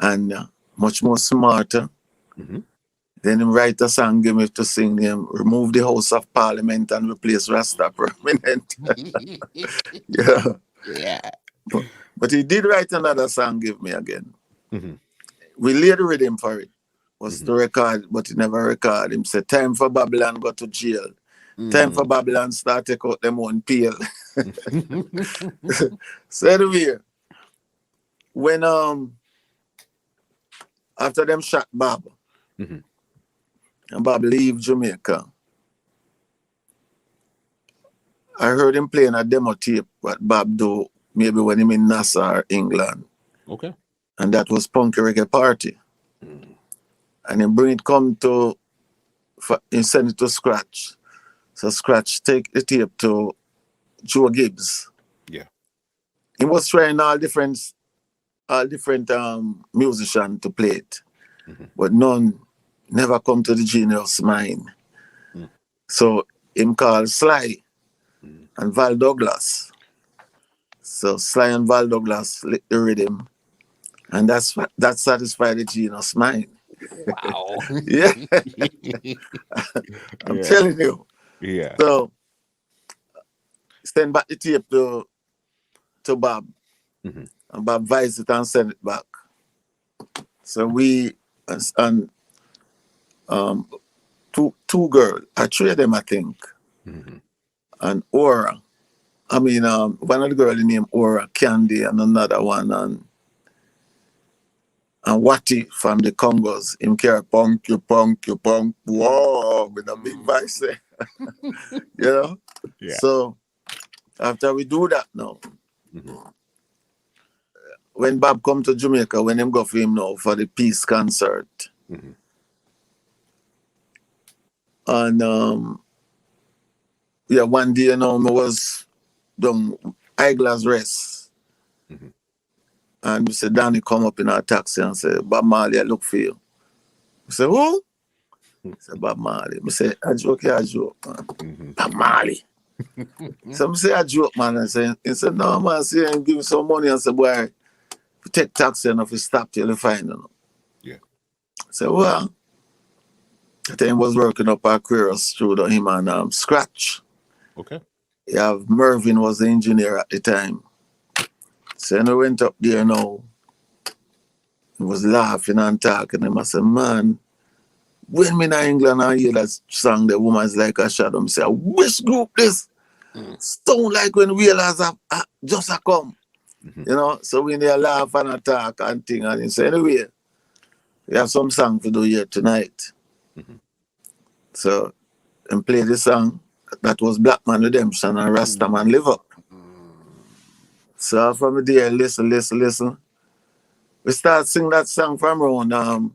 And much more smarter. Then him write a song, give me to sing him, remove the House of Parliament and replace Rasta permanent. Yeah. Yeah. But he did write another song, give me again. We laid the rhythm for it. Was to record, but he never record. Him say, time for Babylon go to jail. Time for Babylon start take out them own peel. So anyway, when after them shot Bob, and Bob leave Jamaica, I heard him playing a demo tape what Bob do maybe when him in Nassau, England. Okay. And that was Punky Reggae Party. And then bring it come to, he send it to Scratch. So Scratch take the tape to Joe Gibbs. Yeah. He was trying all different musicians to play it. But none never come to the genius mind. So him called Sly and Val Douglas. So Sly and Val Douglas lick the rhythm. And that satisfied the genius mind. Wow. Yeah. I'm telling you. Yeah. So send back the tape to Bob. And Bob vice it and send it back. So we and two girls, three of them I think. And Aura. I mean one of the girls named Aura, Candy, and another one and Wati from the Congos, him carry punk, you punk, whoa, with a big voice there. You know? Yeah. So after we do that now, when Bob come to Jamaica, when him go for him now for the peace concert, and yeah, one day, you know, I was down Eyeglass Rest. And we said, Danny come up in our taxi and say, Bob Marley, I look for you. I said, who? I said, Bob Marley. I said, I joke, man. Bob Marley. So I say, I joke, man. He said, no, man, see, I'm giving some money. I said, boy, if you take taxi and if you stop till you find them. Yeah. I said, well, I think he was working up Aquarius studio, him and Scratch. Okay. Yeah, Mervyn was the engineer at the time. So when I went up there now, he was laughing and talking. And I said, man, when me in England I hear that song, The Woman's Like a Shadow, I say, which group this? Sound like when Whalers have just a come. You know, so when they laugh and talk and thing, and he say, anyway, we have some song to do here tonight. So, and play the song that was Black Man Redemption and Rasta Man Live Up. So from there, listen. We start singing that song from around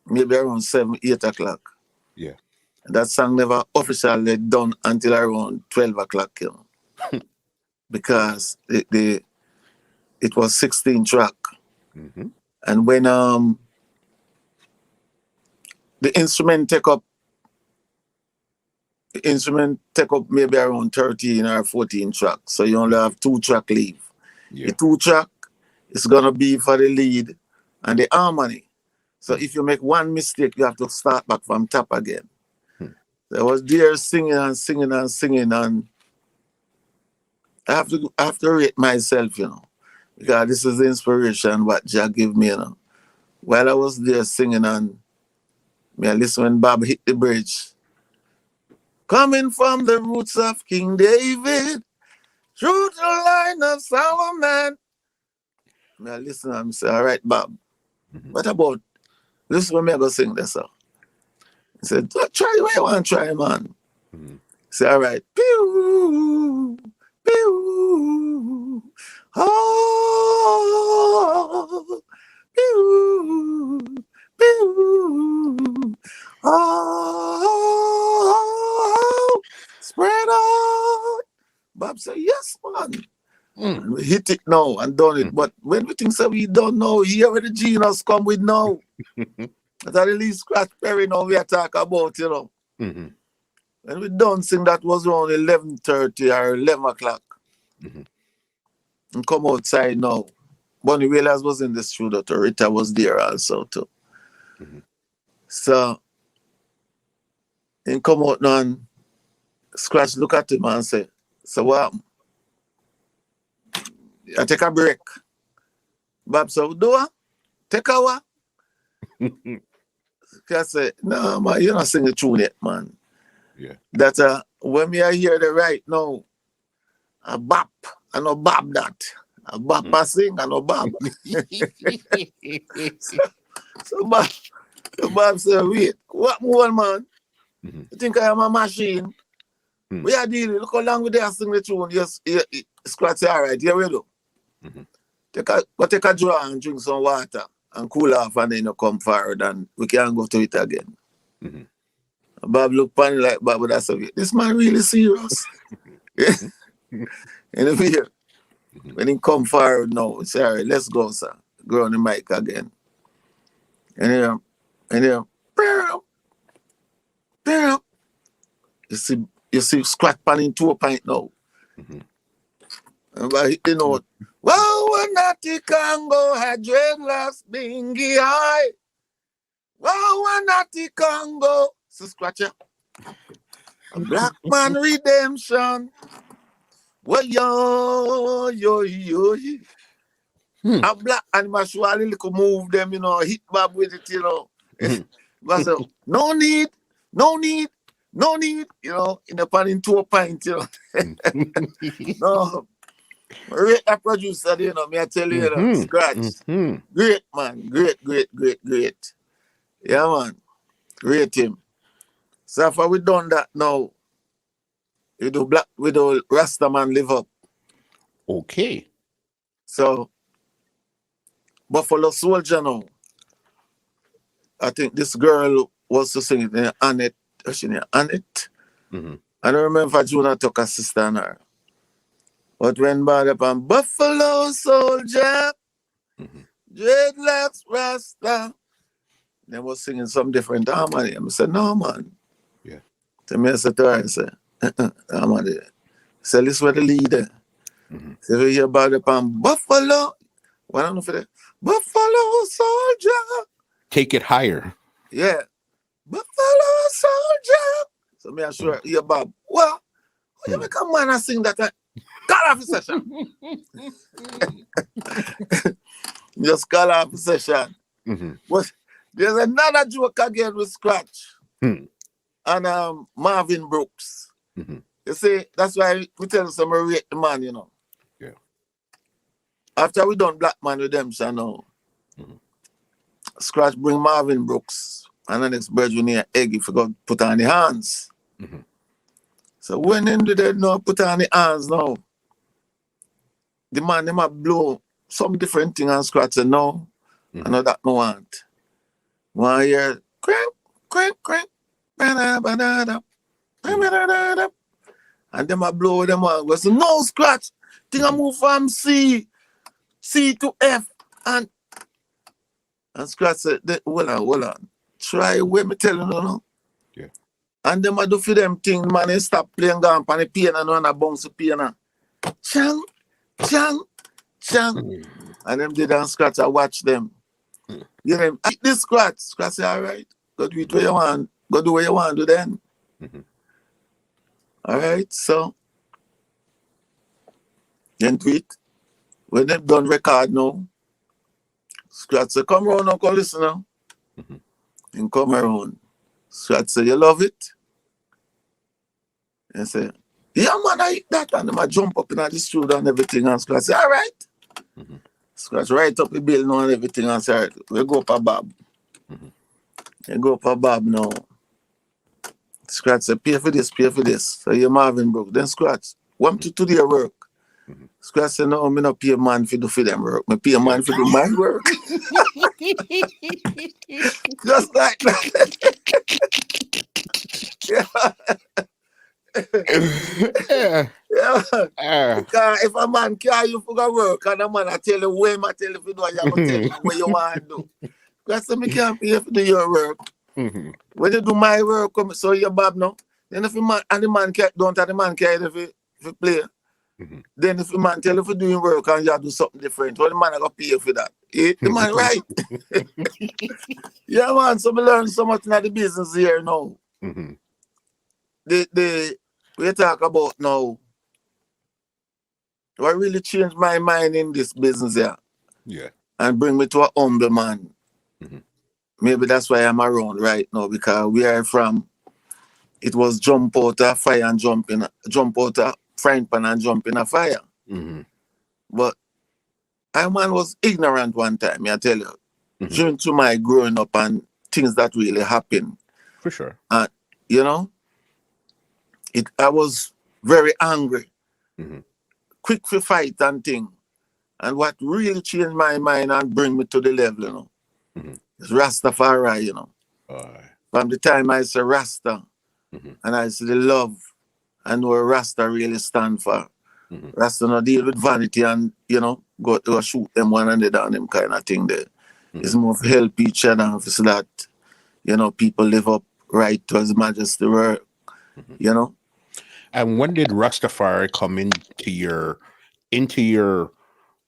maybe around 7, 8 o'clock. Yeah. And that song never officially done until around 12 o'clock, you know. Because it was 16 track. And when the instrument take up maybe around 13 or 14 tracks. So you only have 2 track leave. Yeah. The 2 track is gonna be for the lead and the harmony. So if you make one mistake, you have to start back from top again. So I was there singing and I have to rate myself, you know, because this is the inspiration what Jah give me, you know. While I was there singing and I listen when Bob hit the bridge. Coming from the roots of King David, through the line of Solomon. I listen and say, all right, Bob, what about, listen when I go sing this song. He said, try what you want to try, man. Say, all right. Pew, pew, oh, pew, pew, oh, spread out. Bob said, yes, man. And we hit it now and done it. But when we think so we don't know, here where the genius come with now. That's the least scratch Perry now we are talking about, you know. When we done sing, that was around 11:30 or 11 o'clock. And come outside now. Bonnie Whalers was in the studio too. Rita was there also too. So, and come out now and Scratch look at him and say, so what? I take a break. Bob said, do I? Take a what? I said, no, man, you're not singing the tune yet, man. Yeah. That when we are here the right now, a bop, I know bop that. A bop I sing, I know bop. so Bob said, wait, what more, man? You think I am a machine? We are dealing, look how long we there sing the tune. Yes, Scratch say, all right, here we go. Take a draw and drink some water and cool off and then you come forward and we can go to it again. Bob looked funny like Bob would have said, this man really serious. And if here, when he come forward now, he say, all right, let's go, sir. Go on the mic again. And here, you see Scratch panning 2 pint now. But you know, wow, when that Congo had dreadlocks bingy high. Wow, when that Congo. So Scratcher. A black man redemption. Well, yo. A black animal surely little move them, you know, hit Bob with it, you know. But so, no need, you know, in the pan in 2 pint, you know. No. Rate a producer, you know, me I tell you, you know, Scratch. Great, man. Great. Yeah, man. Rate him. So after we done that now, we do Rasta Man Live Up. Okay. So Buffalo Soldier now. I think this girl was to sing it in Annette. What's she name? Annette? I don't remember if Juna took a sister on her. But when bad upon Buffalo Soldier, dreadlocks Rasta, they was singing some different harmony. I said, no, man. Yeah. So me I said to her, I said, harmony. So this was the leader. So we hear about upon Buffalo. What I don't know for that. Buffalo Soldier. Take it higher. Yeah. Buffalo Soldier. So me I sure hear Bob. Well, how you make a man and sing that? Call off the session. Just call off the session. But there's another joke again with Scratch and Marvin Brooks. You see, that's why we tell some rate the man, you know. Yeah. After we done Black Man Redemption now, Scratch bring Marvin Brooks and the next brethren here, Eggy, forgot to put on the hands. So when they did not put on the hands now, the man, they might blow some different thing and Scratch say, no, I know that no want. 1 year, crank, ba-da-ba-da-da, ba-da-da-da. And them might blow them on. Go say, no, Scratch, think I move from C to F. And Scratch said, hold on. Try what me tell you now. Yeah. And them I do for them thing, man, they stop playing gun on the piano and I bounce the piano. Chang. And them did and Scratch, I watch them. You know, I this Scratch say, all right, go do it where you want, go do what you want to do then. All right, so then do it. When they've done record now, Scratch say, come around and come listen now. And come around. Scratch say, you love it? And say, yeah, man, I eat that. And then I jump up in the studio and everything. And Scratch say, all right. Scratch right up the bill now and everything. And say, all right, we go for Bob. You go for Bob now. Scratch say, pay for this, pay for this. So you're Marvin broke. Then Scratch, want to do their work. Scratch say, no, me not pay a man for do for them work. Me pay a man for do my work. Just like that. Yeah. Yeah. Because if a man carry you for go work and a man I tell you when I tell you to do, you're going to tell you what you want to do. Because me can't pay for do your work. When you do my work, so you're bad now. Then if the man and the man don't have the man carry if you play. Then if the man tell you for doing work and you do something different, well the man I got pay you for that. The man right. Yeah man, so we learn so much in the business here now. We talk about now what really changed my mind in this business here. Yeah. And bring me to a humble man. Maybe that's why I'm around right now, because where I'm from, it was jump out of fire and jump out of frying pan and jump in a fire. But I man was ignorant one time, I tell you. During to my growing up and things that really happened. For sure. And you know, I was very angry. Quick for fight and thing. And what really changed my mind and bring me to the level, you know, is Rastafari, you know. From the time I say Rasta, and I see the love, I know what Rasta really stand for. Rasta not deal with vanity and, you know, go shoot them one and they down them kind of thing there. It's more to help each other so that, you know, people live up right to His Majesty work, you know. And when did Rastafari come into your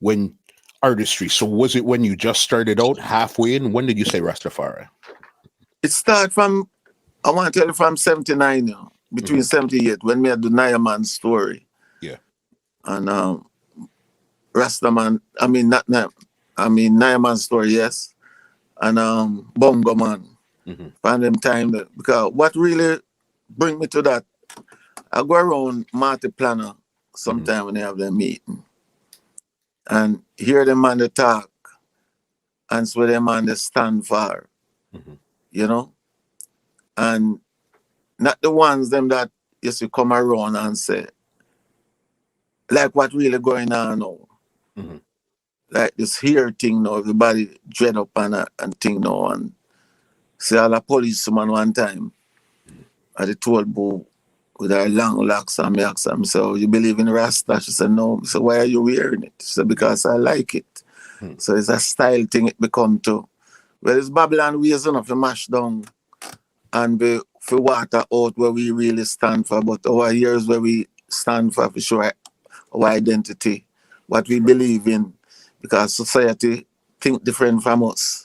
when artistry? So was it when you just started out halfway in? When did you say Rastafari? It started from, I want to tell you, from 79, you know, between 78, when we had the Nyaman story. Yeah. And Rastaman, Nyaman story, yes. And Bongo Man. From them time, because what really bring me to that, I go around Marty Planner sometime when they have their meeting. And hear them man they talk and so them man they stand for, you know, and not the ones them that used to come around and say, like what really going on now, like this here thing now, everybody dread up and thing now, and say all the policeman one time, at the told boo with her long locks and me asked her, so you believe in Rasta? She said, no. So why are you wearing it? She said, because I like it. So it's a style thing it become too. Well, it's Babylon ways enough to mash down and be for water out where we really stand for, but our years where we stand for sure our identity, what we believe in, because society think different from us.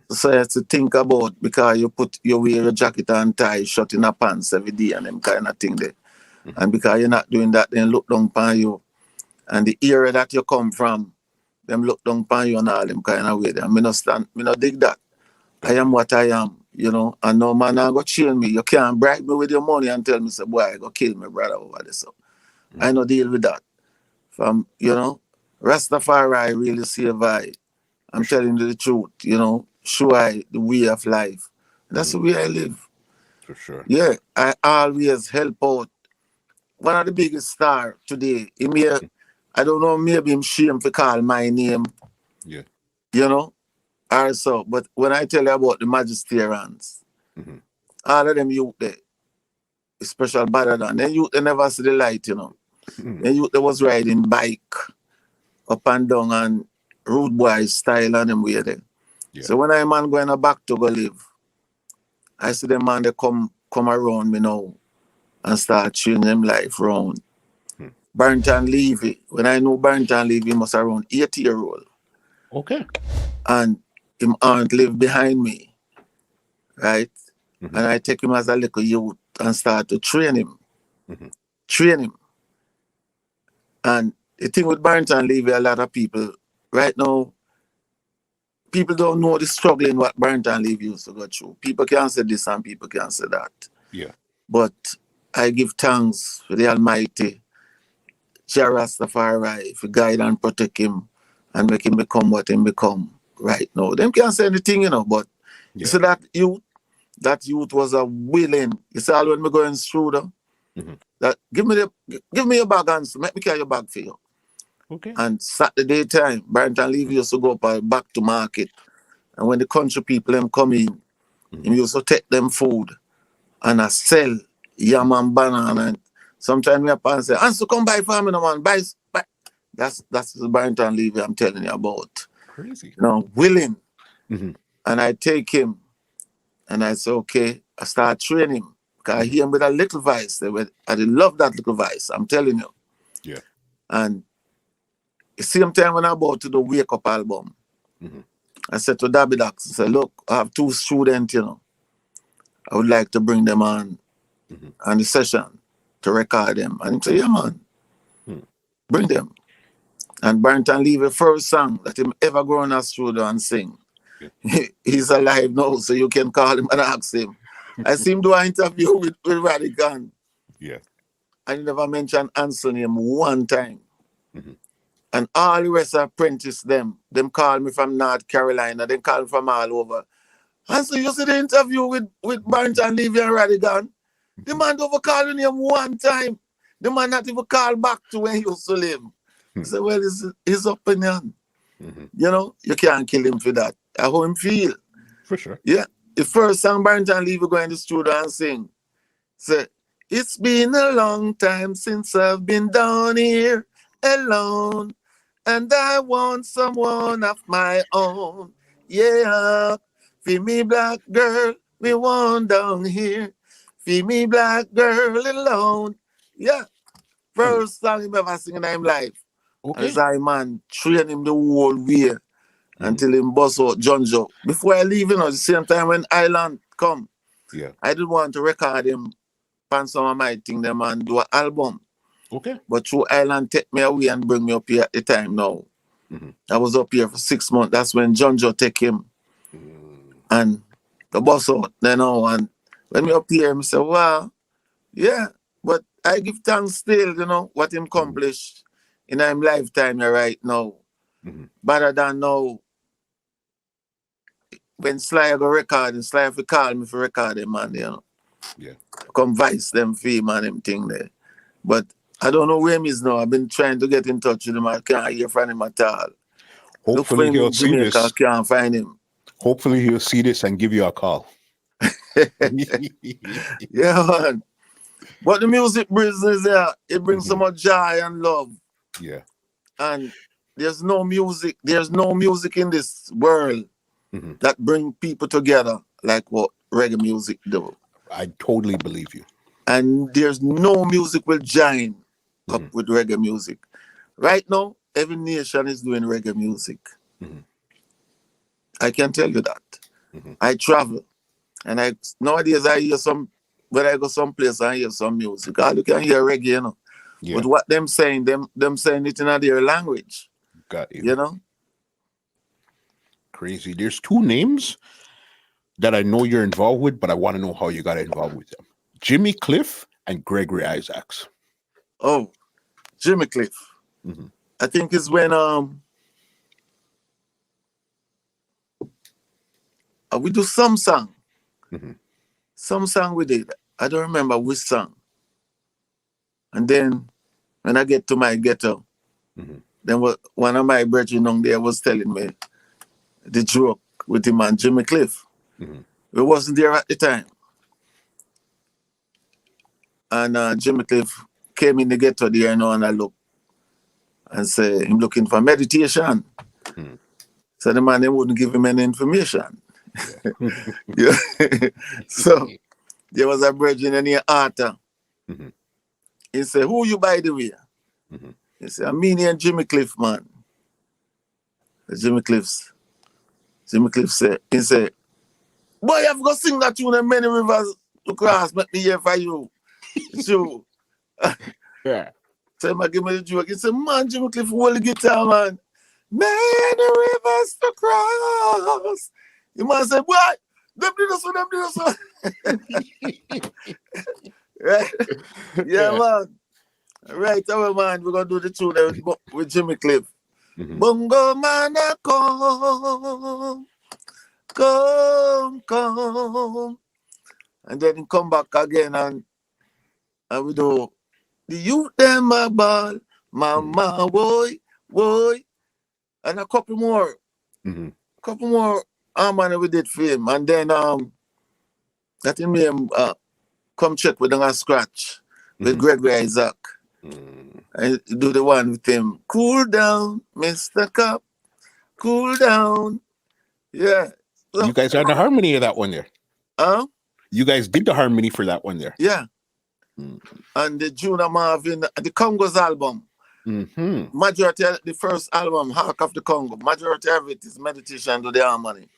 Society think about because you wear your jacket and tie, shut in a pants every day and them kind of thing there. And because you're not doing that, then look down upon you. And the era that you come from, them look down upon you and all them kind of way there. Me not dig that. I am what I am, you know, and no man I go chill me. You can't bribe me with your money and tell me, say, boy, I go kill my brother over this. So I no deal with that. From, you know, Rastafari really save I. I'm telling you the truth, you know, show I the way of life. That's the way I live. For sure. Yeah, I always help out. One of the biggest stars today, I don't know, maybe I'm ashamed to call my name. Yeah. You know? Also, but when I tell you about the Magisterians, all of them youth there, special better than them youth, they never see the light, you know. Then youth they was riding bike up and down and rude boy style and them way there. Yeah. So when I man going back to go live, I see them man they come around me now and start changing them life around. Barrington Levy, when I know Barrington Levy must around 80-year-old. Okay. And him aunt live behind me, right? And I take him as a little youth and start to train him. Train him. And the thing with Barrington Levy, a lot of people, right now, people don't know the struggling what Barrington Levy used to go through. People can say this and people can say that. Yeah. But I give thanks for the Almighty, Jah Rastafari, for guide and protect him and make him become what him become right now. Them can't say anything, you know, but you see that you that youth was a willing. You see, all when me going through them, that give me your bag, Ansel. Make me carry your bag for you. Okay. And Saturday time, Barrington Levy used to go up back to market. And when the country people them come in, he used to take them food and I sell yam and banana. And sometimes my parents say, Ansel, come buy for me, no man. Buy. That's the Barrington Levy I'm telling you about. Crazy. You know, willing. And I take him and I say, okay, I start training him. Because I hear him with a little voice. I love that little voice, I'm telling you. Yeah. And the same time when I about to do Wake Up album, I said to Dabby Dax, I said, look, I have 2 students, you know. I would like to bring them on the session to record them. And he said, yeah, man, bring them. And Barrington Levy, first song that him ever go in a studio and sing. Yeah. He's alive now, so you can call him and ask him. I see him do an interview with Radigan. Yeah. And he never mentioned Ansel name one time. And all the rest apprentice them call me from North Carolina, they call me from all over. And so you see the interview with Barrington Levy and Radigan, the man never called him one time. The man not even call back to when he used to live. I said, well, it's his opinion. You know, you can't kill him for that. How him feel. For sure. Yeah. The first song Barrington Levy go in the studio and sing. Say, it's been a long time since I've been down here alone. And I want someone of my own. Yeah. Feel me black girl, we want down here. Feel me black girl alone. Yeah. First song him ever sing in his life. Okay. As I man train him the whole way until him bust out Junjo. Before I leave, you know, the same time when Island come, I didn't want to record him on some of my thing them and do an album. Okay. But through Island take me away and bring me up here at the time now. I was up here for 6 months. That's when Junjo take him and the bus out, you know, and when me up here, I say, wow, yeah, but I give thanks still, you know, what him accomplished in his lifetime right now. Better than now, when Sly go record, and Sly will call me for record him, man, you know. Yeah. Come vice them for him and him thing there. But I don't know where him is now. I've been trying to get in touch with him. I can't hear from him at all. Hopefully he'll see Jamaica, this. I can't find him. Hopefully he'll see this and give you a call. Yeah, man. But the music business, it brings so much joy and love. Yeah. And there's no music in this world that bring people together like what reggae music do. I totally believe you. And there's no music will join up with reggae music. Right now, every nation is doing reggae music. I can tell you that. I travel. And nowadays I hear when I go someplace, I hear some music. All you can hear reggae, you know. Yeah. But what them saying it in their language. Got you. You know? Crazy. There's 2 names that I know you're involved with, but I want to know how you got involved with them. Jimmy Cliff and Gregory Isaacs. Oh, Jimmy Cliff. I think it's when we do some song. Some song we did. I don't remember which song. And then when I get to my ghetto, then one of my brethren on there was telling me the joke with him and Jimmy Cliff. We wasn't there at the time. And Jimmy Cliff came in the ghetto there, you know, and I looked and say, him looking for meditation. So the man, they wouldn't give him any information. Yeah. So there was a brethren in the Arthur. He said, who you by the way? He said, I'm me and Jimmy Cliff, man. Jimmy Cliff said, he said, boy, I've got to sing that tune and many rivers to cross, make me here for you. So, yeah. So I give me the joke. He said, man, Jimmy Cliff, hold the guitar, man. Many rivers to cross. The man said, what? Them do this one. Right? Yeah, man. Right, our man, we're going to do the tune with Jimmy Cliff. Bongo man, come. And then he come back again and we do the youth them my ball, mama, boy, and a couple more. Couple more harmony we did for him. And then that him name come check with a scratch with Gregory Isaac. And do the one with him. Cool down, Mr. Cop. Cool down. Yeah. You guys are the harmony of that one there. You guys did the harmony for that one there. Yeah. And the Junior Marvin, the Congo's album. Majority of the first album, Hark of the Congo, majority of it is meditation to the harmony.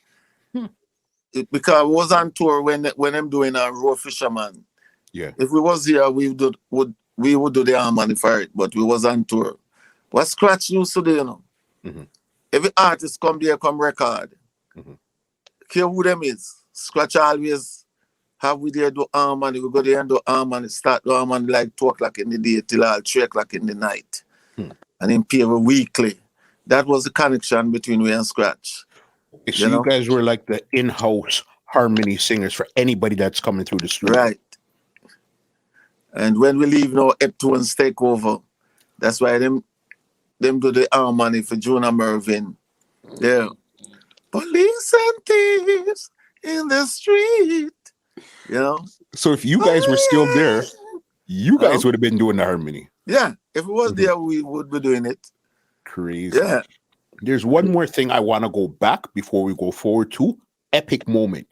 Because I was on tour when I'm doing a Raw Fisherman. Yeah. If we was here, we would do the harmony for it, but we was on tour. What Scratch used to do, you know? Every artist come there, come record. Care who them is. Scratch always have we there do harmony. We go there and do harmony, start do harmony like 2 o'clock in the day till all 3 o'clock in the night. And then pay weekly. That was the connection between we and Scratch. Okay, so you guys were like the in-house harmony singers for anybody that's coming through the studio. Right. And when we leave now, Eptones take over. That's why them do the harmony for Junior Mervyn. Yeah. Police and thieves in the street. You know? So if you guys were still there, you guys would have been doing the harmony. Yeah. If it was there, we would be doing it. Crazy. Yeah. There's one more thing I want to go back before we go forward to. Epic moment.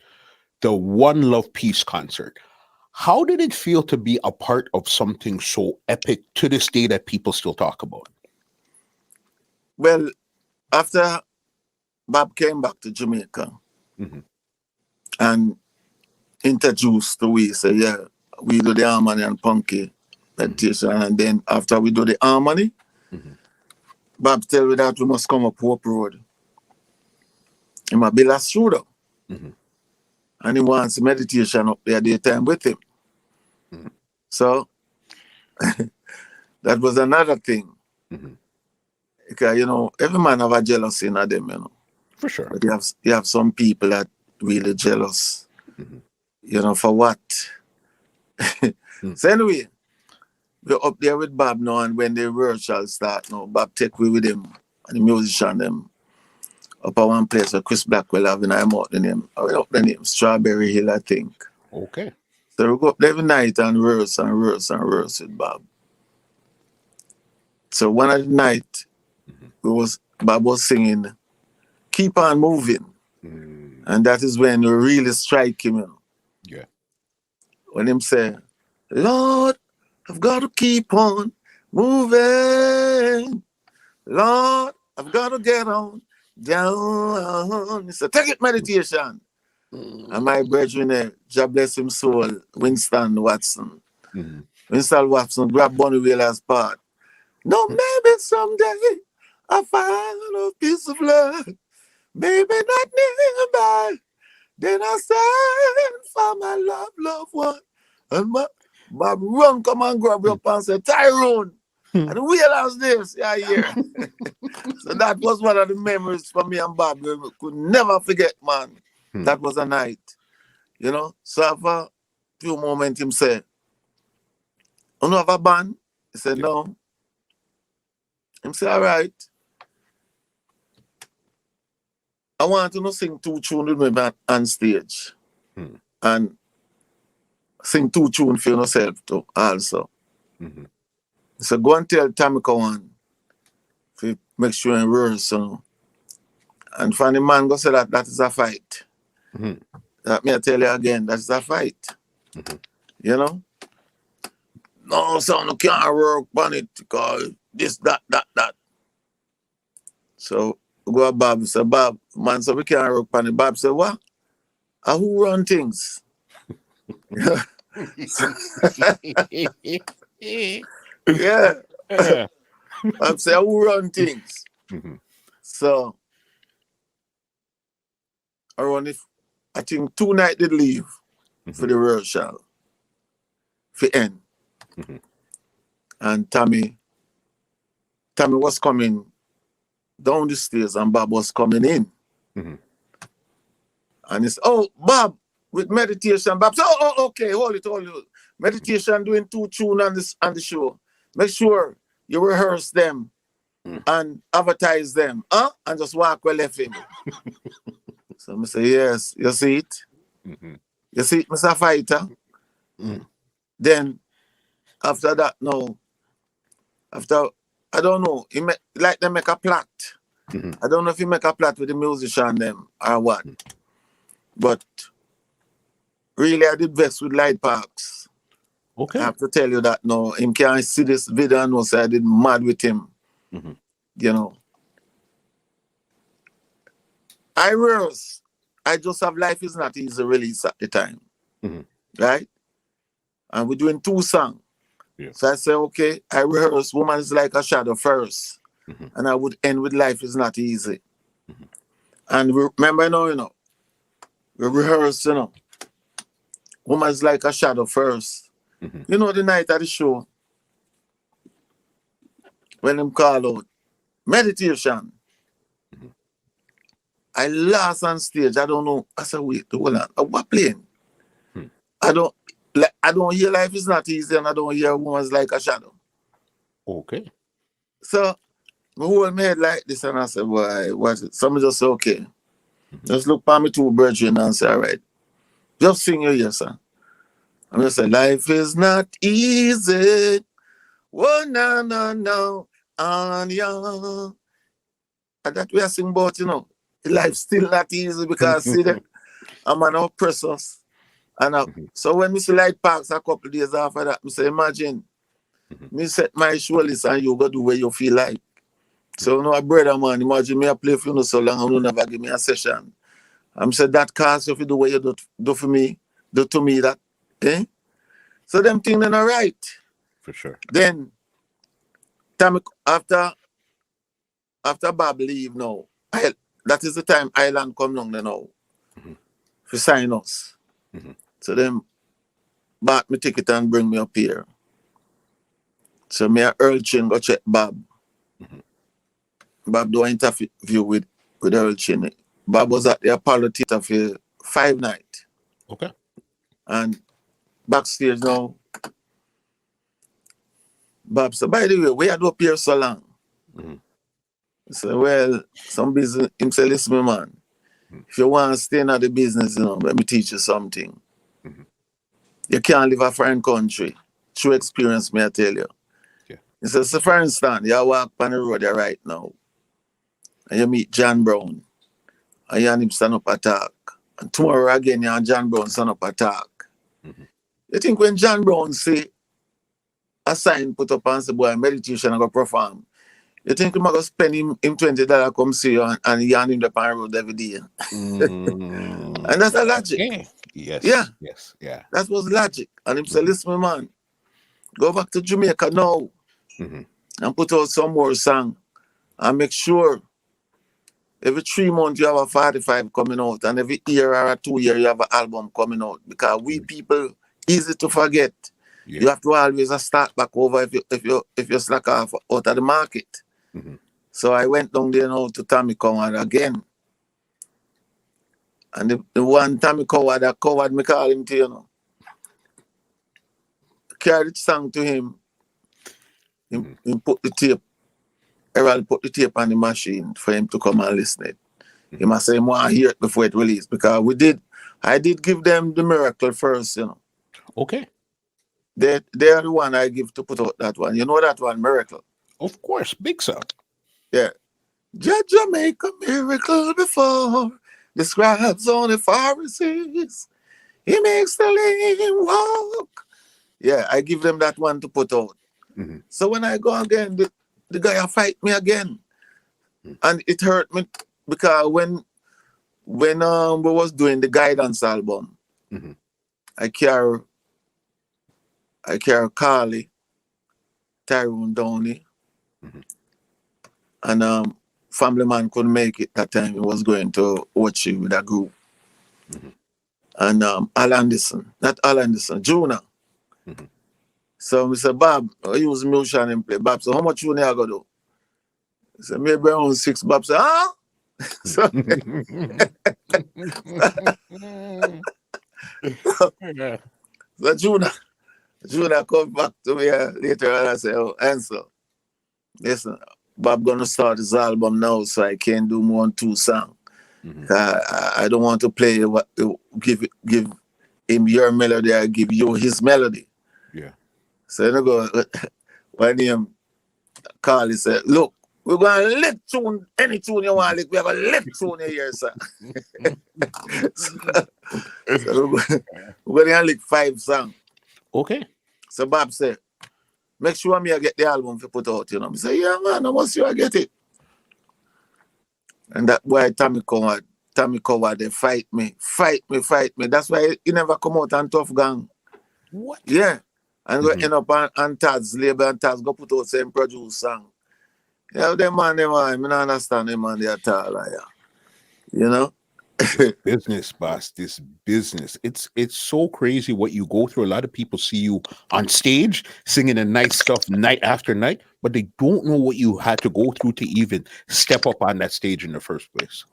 The One Love Peace concert. How did it feel to be a part of something so epic to this day that people still talk about? Well, after Bob came back to Jamaica and introduced the way, say, yeah, we do the harmony and punky meditation. And then after we do the harmony, Bob tell me that we must come up Hope Road. He might build a studio. And he wants meditation up there daytime with him. So that was another thing. Because, you know, every man have a jealousy in them, you know. For sure. But you have some people that really jealous. You know, for what? So anyway, we're up there with Bob now, and when the rehearsal start now, Bob take we with him and the musician them up at one place where Chris Blackwell having out the name Strawberry Hill, I think. Okay. So we go up every night and rehearse with Bob. So one of the night, Bob was singing Keep On Moving. And that is when we really strike him, you know. Yeah. When him say, Lord, I've got to keep on moving. Lord, I've got to get on down. He said, take it meditation. And my brethren, God bless him soul, Winston Watson. Winston Watson grabbed Bonnie Wheeler's part. No, maybe someday I'll find a piece of love. Maybe not nearby. Then I stand for my loved one. And Bob run, come and grab your pants and say, Tyrone. And Wheeler's this, yeah, yeah. So that was one of the memories for me and Bob. We could never forget, man. That was a night. You know? So after a few moments, him said, you don't have a band? He said, no. Him say, all right. I want to sing 2 tunes with me on stage. And sing 2 tunes for yourself too, also. So go and tell Tamika one. To make sure and rehearse. And funny man go say that is a fight. That me I tell you again, that is a fight. You know? No, son, you can't work on it because this, that. So go to Bob, say, Bob, man, so we can't work on it. Bob said, what? Who run things? Yeah. Bob said, who run things? So I think 2 nights did leave for the rehearsal. For end. And Tommy was coming down the stairs and Bob was coming in. And he said, oh, Bob, with meditation. Babs, okay, hold it. Meditation doing 2 tunes on the show. Make sure you rehearse them and advertise them. And just walk well left him. So I say, yes, you see it? Mm-hmm. You see it, Mr. Fighter? Then after that, no. After, I don't know, like they make a plot. I don't know if he make a plot with the musician them or what. But really, I did vex with Light Parks. Okay. I have to tell you that no, him can't see this video and no say I did mad with him. You know. I rehearse. I just have Life Is Not Easy release at the time. Right? And we're doing 2 songs. Yeah. So I say, okay, I rehearse Woman Is Like a Shadow first. And I would end with Life Is Not Easy. And remember now, you know, we rehearse, you know. Woman Is Like a Shadow first. You know, the night of the show, when them call out, meditation. I lost on stage. I don't know. I said, wait, hold on. What playing? I don't hear Life Is Not Easy and I don't hear Woman's Like a Shadow. Okay. So I hold my head like this and I said, why? What? Somebody just say, okay. Just look at me 2 brethren and say, all right. Just sing your ear, sir. I'm just say, life is not easy. Oh, no. And yeah. And that we are singing about, you know. Life's still not easy because see that I'm an oppressor. And so when we see Light Parks a couple of days after that, I say, imagine, me set my show list and you go do where you feel like. So no, brother man, imagine me I play for you so long and you never give me a session. I'm say that cause if you do what you do for me, do to me that. Eh? So them things are not right. For sure. Then time after Bob leave now, that is the time Island come down now. For sign us. So them bought me ticket and bring me up here. So me and Earl Chin go check Bob. Bob do an interview with Earl Chin. Bob was at the Apollo Theater for 5 nights. Okay. And backstage now, Bob said, by the way, where you do up here so long? I said, well, some business, him say, listen, me man, if you want to stay in the business, you know, let me teach you something. You can't live a foreign country. True experience, me I tell you. Yeah. He says, so for instance, you walk on the road there right now, and you meet John Brown, and you and him stand up attack. And tomorrow again, you and John Brown stand up attack. You think when John Brown say a sign put up and say, boy, meditation I go perform, you think him going to spend him $20 come see you and you and him the pan road every day? And that's a logic. Okay. Yes. Yeah. Yes. Yeah. That was logic. And him say, listen, man, go back to Jamaica now and put out some more song and make sure every 3 months you have a 45 coming out and every year or 2 years you have an album coming out because we people easy to forget. Yeah. You have to always start back over if you slack off out of the market. So I went down there now to Tommy Coward again. And the one Tommy Coward that covered me call him to, you know. Carried the song to him. He put the tape. Errol put the tape on the machine for him to come and listen it. He must say, I want to hear it before it released. Because I did give them the Miracle first, you know. Okay. They're the one I give to put out that one. You know that one, Miracle? Of course, big song. Yeah. Jah make a miracle before the scribes on the Pharisees. He makes the lame walk. Yeah, I give them that one to put out. So when I go again, the guy fight me again. And it hurt me because when we was doing the Guidance album, I carry Carly, Tyrone Downey, and Family Man couldn't make it that time. He was going to watch it with a group. And Al Anderson, not Al Anderson, Jonah. So we said, Bob, I use musician and play. Bob said, how much you need to do? He said, maybe around 6. Bob said, huh? So, Yeah. So Juna come back to me later on and say, "Oh, Ansel, listen, Bob gonna start his album now, so I can't do more than 2 songs. Mhm. I don't want to play what give him your melody. I give you his melody." Yeah. So you go when him call, he said, "Look, we're gonna lick tune any tune you want. Lick. We're gonna lick tune you here, sir." So we're gonna lick 5 songs. Okay. So Bob said, "Make sure me I get the album to put out, you know." I say, "Yeah, man, I must you I get it." And that boy Tommy Coward, they fight me. That's why he never come out on Tough Gang. What? Yeah. And go Mhm. end up on Tad's label and Tad's go put out same produce song. Yeah, them man, I don't understand them man they at all. Like, yeah. You know? Business, boss. This business. It's so crazy what you go through. A lot of people see you on stage singing the nice stuff night after night, but they don't know what you had to go through to even step up on that stage in the first place.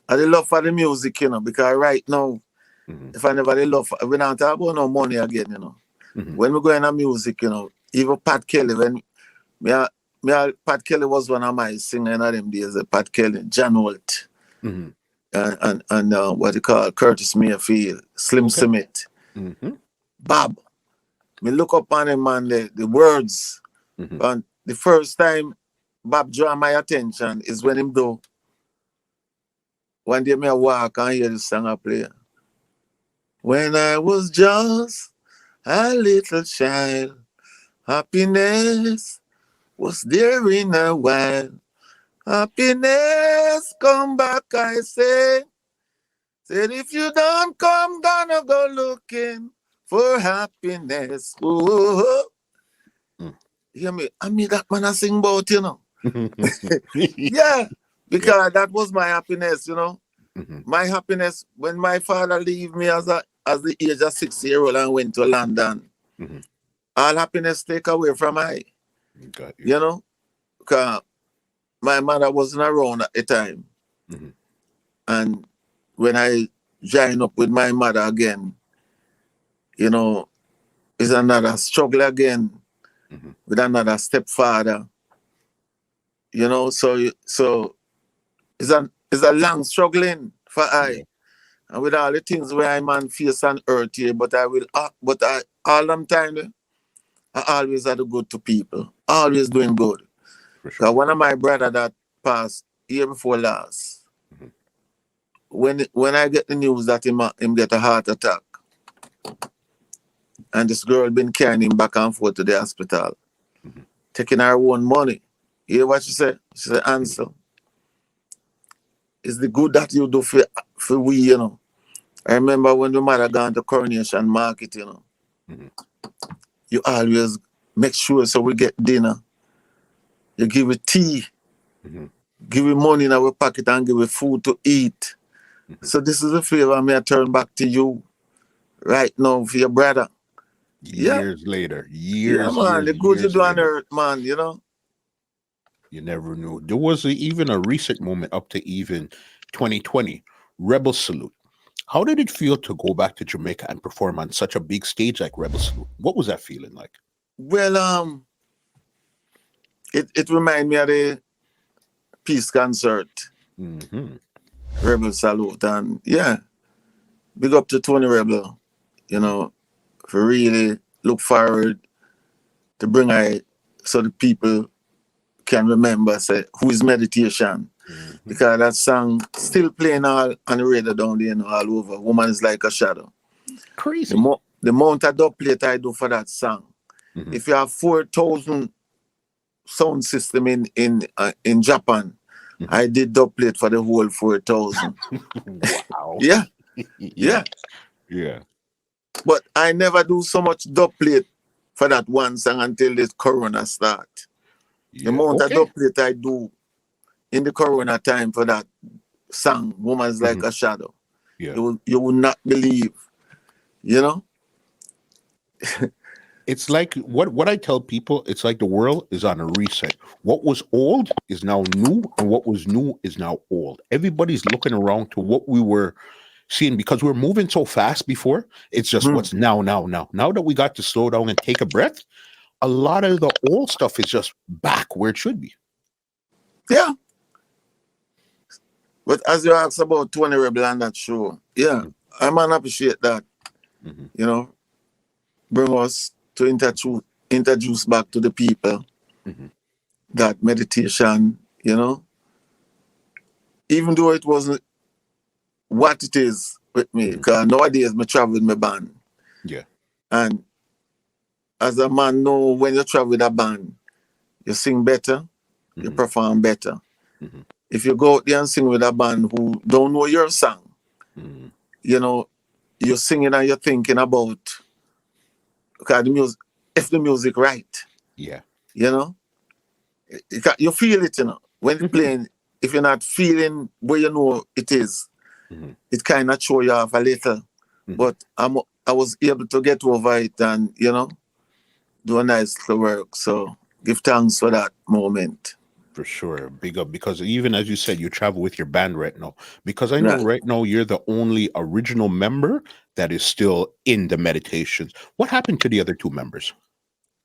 I the love for the music, you know, because right now, Mhm. if I never the love we don't talk about no money again, you know. Mhm. When we go in the music, you know, even Pat Kelly, when Pat Kelly was one of my singers in them days, Pat Kelly, John Holt, Mhm. and what you call Curtis Mayfield, Slim Okay. Smith, Mhm. Bob. Me look up on him and the words. Mhm. And the first time Bob draw my attention is when him do. One day me I walk and hear the song I play. When I was just a little child, happiness was there in a while. Happiness come back, I say. Said if you don't come, gonna go looking for happiness. Ooh. Mm. Hear me? I mean that man I sing about, you know. Yeah. Yeah, because that was my happiness, you know. Mhm. My happiness when my father leave me as the age of 6 year old and went to London. Mhm. All happiness take away from I, Got you. you know, because my mother wasn't around at the time. Mhm. And when I join up with my mother again, you know, it's another struggle again Mhm. with another stepfather, you know. So it's a long struggling for Yeah. I. And with all the things where I man face on earth here, but I all them time I always had to good to people. Always doing good. For sure. Because one of my brother that passed year before last, Mhm. when I get the news that him get a heart attack, and this girl been carrying him back and forth to the hospital, Mhm. taking her own money. You hear what she said? She said, Mhm. "Ansel, it's the good that you do for we, you know." I remember when the mother gone to Coronation Market, you know. Mhm. You always make sure so we get dinner. You give it tea, Mhm. give it money in our pocket and give it food to eat. Mhm. So this is a favor may I turn back to you right now for your brother. Yeah, Years later, yeah, years, man. years, The good you years do on later, earth, man, you know. you never knew. There was even a recent moment up to even 2020, Rebel Salute. How did it feel to go back to Jamaica and perform on such a big stage like Rebel Salute? What was that feeling like? Well, it remind me of the peace concert, Hmm. Rebel Salute. And yeah, big up to Tony Rebel, you Hmm. know, for really look forward to bring I so the people can remember say who is meditation. Hmm. Because that song still playing all on the radio down there, you know, all over. Woman is like a shadow. Crazy. The amount of dub plate I do for that song. Hmm. If you have 4,000 sound system in Japan, Hmm. I did dub plate for the whole 4,000. Wow. Yeah, Yeah. yeah. Yeah. But I never do so much dub plate for that one song until this Corona start. The Yeah. amount of Okay. dub plate I do in the Corona time for that song, Woman's Like Hmm. a Shadow, Yeah. you will not believe, you know? It's like what I tell people, it's like the world is on a reset. What was old is now new, and what was new is now old. Everybody's looking around to what we were seeing, because we're moving so fast before, it's just what's now. Now that we got to slow down and take a breath, a lot of the old stuff is just back where it should be. Yeah. But as you asked about Tony Rebel and that show, yeah, I man appreciate that. You know, bring us to introduce back to the people that meditation, you know, even though it wasn't what it is with me, because nowadays I travel with my band. Yeah. And as a man know, when you travel with a band, you sing better, you perform better. If you go out there and sing with a band who don't know your song, you know, you're singing and you're thinking about, okay, the music, if the music right. Yeah. You know, you feel it, you know, when you're playing. If you're not feeling where you know it is, it kind of show you off a little. But I was able to get over it and, you know, do a nice little work. So give thanks for that moment. For sure. Big up, because even as you said, you travel with your band right now. Because I know right now you're the only original member that is still in the meditations. What happened to the other two members?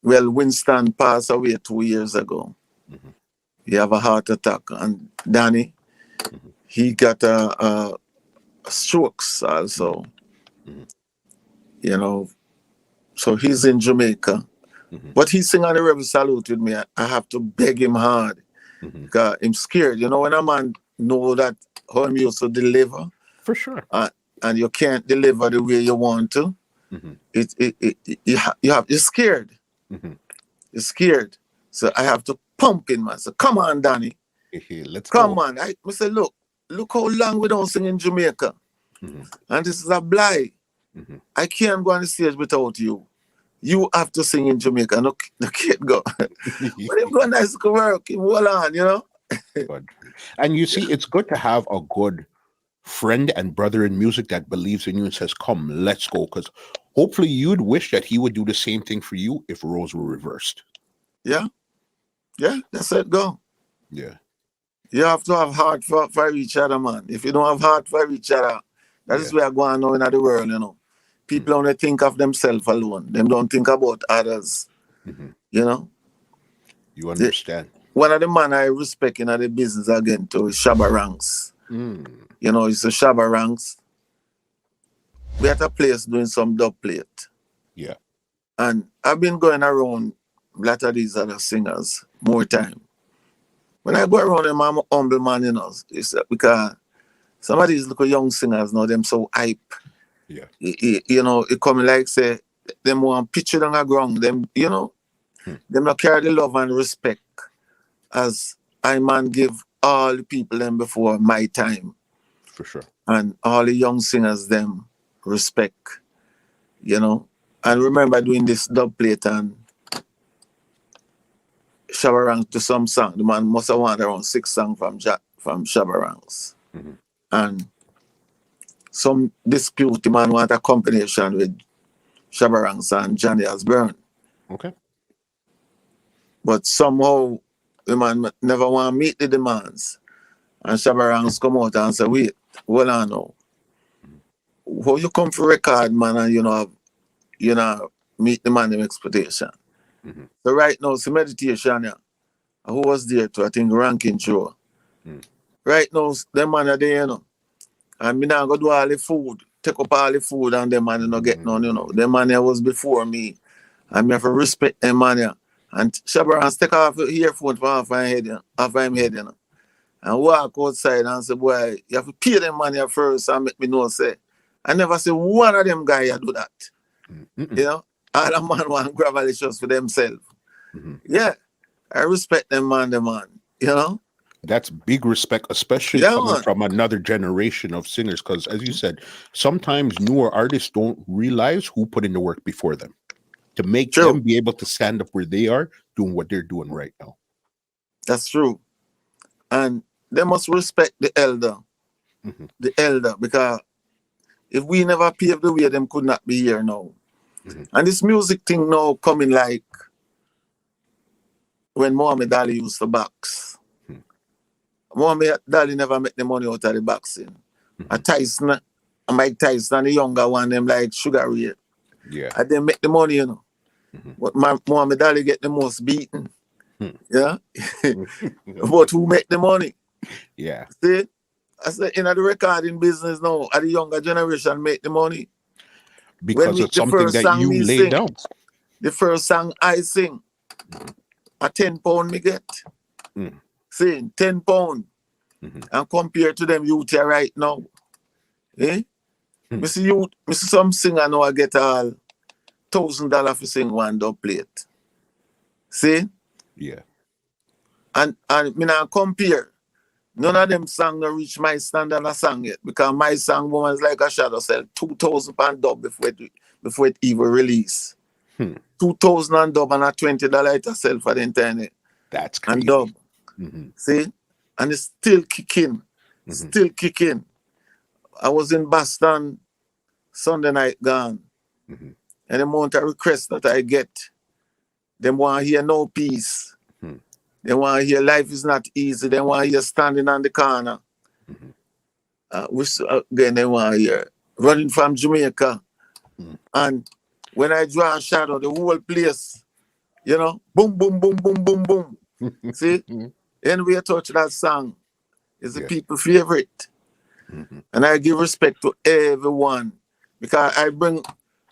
Well, Winston passed away 2 years ago. He have a heart attack. And Danny, he got a strokes also. You know, so he's in Jamaica. But he sing on the Rebel Salute with me. I have to beg him hard. Because I'm scared. You know, when a man know that how he used to deliver. For sure. And you can't deliver the way you want to. You're scared. You're scared. So I have to pump him, man. So come on, Danny. Let's come go. on. I say, look how long we don't sing in Jamaica. And this is a blight. I can't go on the stage without you. You have to sing in Jamaica. No kid go. But him go nice to work. Him hold on, you know. And you see, it's good to have a good friend and brother in music that believes in you and says, come, let's go. Because hopefully you'd wish that he would do the same thing for you if roles were reversed. Yeah. Yeah, that's it, go. Yeah. You have to have heart for each other, man. If you don't have heart for each other, that is where going on in the world, you know. People only think of themselves alone. They don't think about others. You know? You understand. One of the man I respect in the business again too is Shabba Ranks. You know, it's a Shabba Ranks. We at a place doing some dub plate. Yeah. And I've been going around a lot of these other singers more time. When I go around them, I'm a humble man, you know. It's because some of these little young singers now, them so hype. Yeah. You know, it come like say, them want picture on the ground. Them, you know, them not carry the love and respect as I man give all the people them before my time. For sure. And all the young singers them respect, you know. And remember doing this dub plate and Shabba Ranks to some song. The man must have wanted around 6 songs from Shabba Ranks. And some dispute, the man want a combination with Shabba Ranks and Johnny Osborne. Okay. But somehow the man never want to meet the demands. And Shabba Ranks come out and say, wait, hold on now. How you come for record, man, and you know, meet the man in expectation. So right now, it's a meditation, yeah. Who was there too? I think Ranking Joe. Right now, them man are there, you know. And me now go do all the food, take up all the food, and them man not get none, you know. Them man here was before me. And me have to respect them man here. And Shabba Ranks take off the earphone from off my head, you know. And walk outside and say, boy, you have to pay them man here first and make me know, say. I never see one of them guys do that. You know? All the man want gravelicious for themselves. Yeah. I respect them man, you know? That's big respect, especially coming from another generation of singers. Because as you said, sometimes newer artists don't realize who put in the work before them to make them be able to stand up where they are doing what they're doing right now. That's true. And they must respect the elder. The elder, because if we never paved the way, them could not be here now. And this music thing now coming like when Muhammad Ali used to box. Muhammad Ali never make the money out of the boxing. And Tyson Mike Tyson, the younger one, them like Sugar Ray. Yeah. And they make the money, you know. Mhm. But my Muhammad Ali get the most beaten. Hmm. Yeah. But who make the money? Yeah. See? I said, in the recording business now, the younger generation make the money. Because it's The something first that song you me laid sing, down. the first song I sing, a £10 me get. Mm. See, £10. Mhm. And compared to them youth here right now. Eh? Hmm. Me see some singer now I get all $1,000 for sing one dub plate. See? Yeah. And me not compare. None of them song no reach my standard of song yet. Because my song Woman's Like a Shadow sell 2,000 pound dub before it even release. Hmm. 2,000 and dub and a $20 it sell for the internet. That's And crazy. dub. Mm-hmm. See? And it's still kicking. Mm-hmm. Still kicking. I was in Boston Sunday night gone. Mm-hmm. And the amount of requests that I get, they want to hear No Peace. Hmm. They want to hear Life is Not Easy. They want to hear Standing on the Corner. Mm-hmm. Again, they want to hear Running from Jamaica. Hmm. And when I draw a shadow, the whole place, you know, boom, boom, boom, boom, boom, boom. See? Anyway, I touch that song is the Yeah. people favorite. Mm-hmm. And I give respect to everyone. Because I bring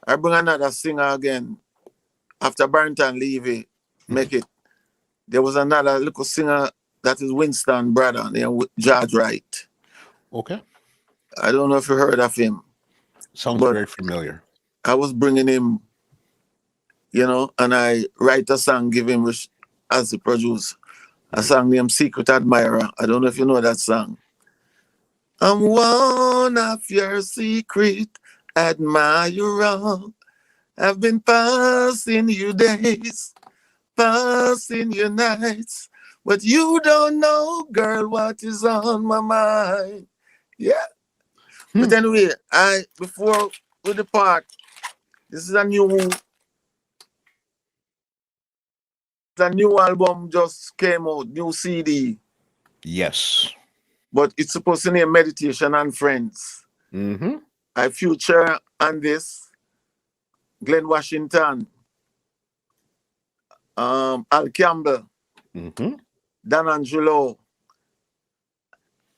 another singer again after Barrington Levy make it. There was another little singer that is Winston brother named George Wright. Okay. I don't know if you heard of him. Sounds But very familiar. I was bringing him, you know, and I write a song, give him as the producer. A song named Secret Admirer. I don't know if you know that song. I'm one of your secret admirer. I've been passing you days, passing your nights. But you don't know, girl, what is on my mind. Yeah. But anyway, before we depart, this is a new album just came out, new CD. Yes. But it's supposed to name Meditation and Friends. Mm-hmm. I feature on this Glenn Washington, Al Campbell, Mm-hmm. Dan Angelo,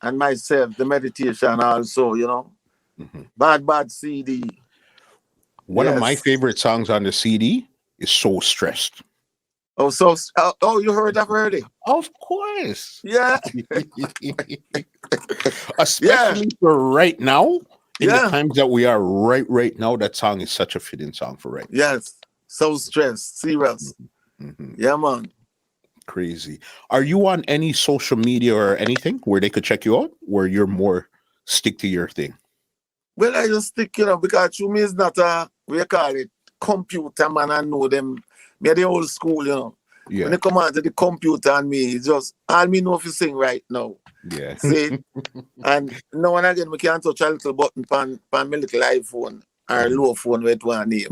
and myself, the meditation also, you know. Mm-hmm. Bad CD. One of my Yes. favorite songs on the CD is So Stressed. Oh, you heard of it? Of course. Yeah. Especially for right now, in the Yeah. times that we are right now, that song is such a fitting song for right now. Yes. So stressed. Serious. Mm-hmm. Yeah, man. Crazy. Are you on any social media or anything where they could check you out, where you're more stick to your thing? Well, I just stick, you know, because to me it's not we call it computer, man. I know them. Me the old school, you know. Yeah. When they come out to the computer and me, it's just all me know if you sing right now. Yeah. See? And now and again, we can't touch a little button pan my little iPhone or low phone with one name.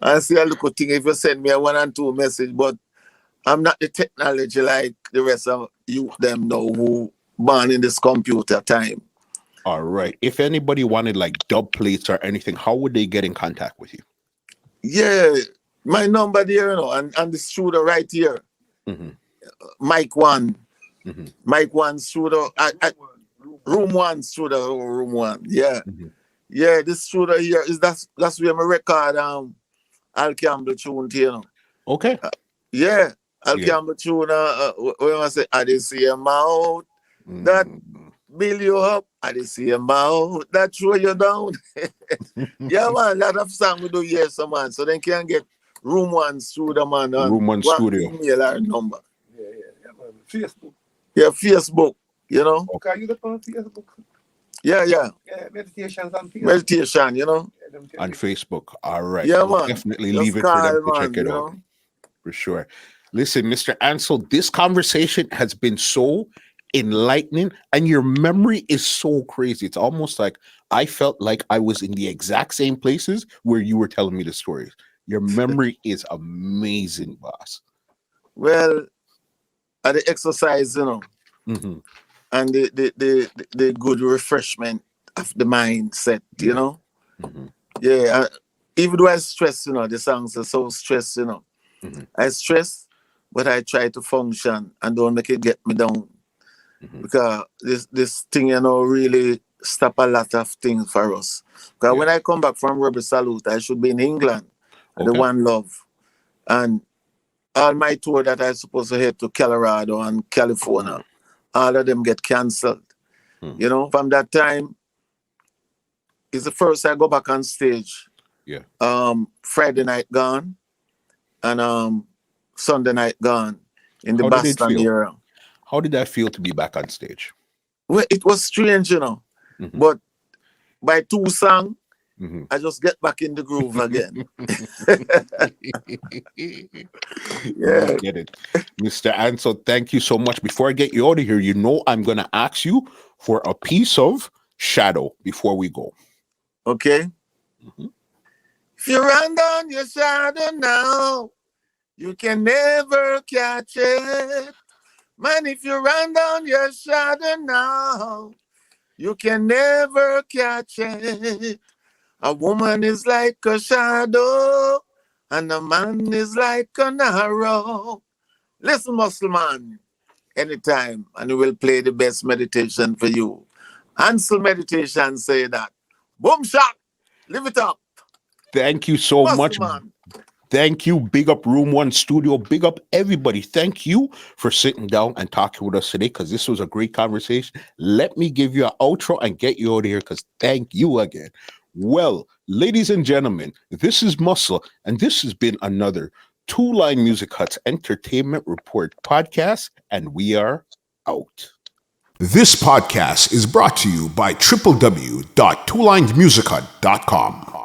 I see a little thing if you send me a 1 and 2 message, but I'm not the technology like the rest of you them know who born in this computer time. All right. If anybody wanted like dub plates or anything, how would they get in contact with you? Yeah, my number there, you know, and the studio right here. Mm-hmm. Mic 1. Mm-hmm. Mic 1 studio. Room 1 studio. Room 1. Yeah. Mm-hmm. Yeah, this studio here is that's where my record Al Campbell tune, you know. Okay. Yeah. Al Yeah. Campbell tune when I say I didn't see him out. That build you up, I didn't see him out. That throw you down. Yeah, man, a lot of song we do here, so man. So they can get Room 1 studio, man. Room 1 studio. Email our number. Yeah, man. Facebook. Yeah, Facebook, you know. Okay, you look on Facebook. Yeah. Yeah, meditations on Facebook. Meditation, you know. Yeah, On Facebook. All right. Yeah, I'll man. definitely Just leave it for them to call, check man, it you out. know. For sure. Listen, Mr. Ansel, this conversation has been so enlightening and your memory is so crazy. It's almost like I felt like I was in the exact same places where you were telling me the stories. Your memory is amazing, boss. Well, at the exercise, you know, Mm-hmm. and the good refreshment of the mindset, you Yeah. know. Mm-hmm. Yeah, even though I stress, the songs are so stressed, Mm-hmm. I stress, but I try to function and don't make it get me down. Mm-hmm. Because this thing, really stop a lot of things for us. Because Yeah. when I come back from Rebel Salute, I should be in England at the Okay. One Love. And all my tour that I supposed to head to Colorado and California, all of them get cancelled. Mm-hmm. From that time, it's the first I go back on stage. Yeah. Friday night gone and Sunday night gone in the How did it Boston feel? area. How did that feel to be back on stage? Well, it was strange, Mm-hmm. but by two songs, Mm-hmm. I just get back in the groove again. We Yeah. get it. Mr. Ansel, thank you so much. Before I get you out of here, I'm going to ask you for a piece of Shadow before we go. Okay. Mm-hmm. If you run down your shadow now, you can never catch it. Man, if you run down your shadow now, you can never catch it. A woman is like a shadow, and a man is like an arrow. Listen, Muslim, anytime, and we will play the best meditation for you. Ansel meditation say that. Boom shot, live it up. Thank you so much. Muslim. Thank you. Big up Room One Studio. Big up everybody. Thank you for sitting down and talking with us today because this was a great conversation. Let me give you an outro and get you out of here because thank you again. Well, ladies and gentlemen, this is Muscle, and this has been another Two Line Music Hut's Entertainment Report podcast, and we are out. This podcast is brought to you by www.twolinedmusichut.com.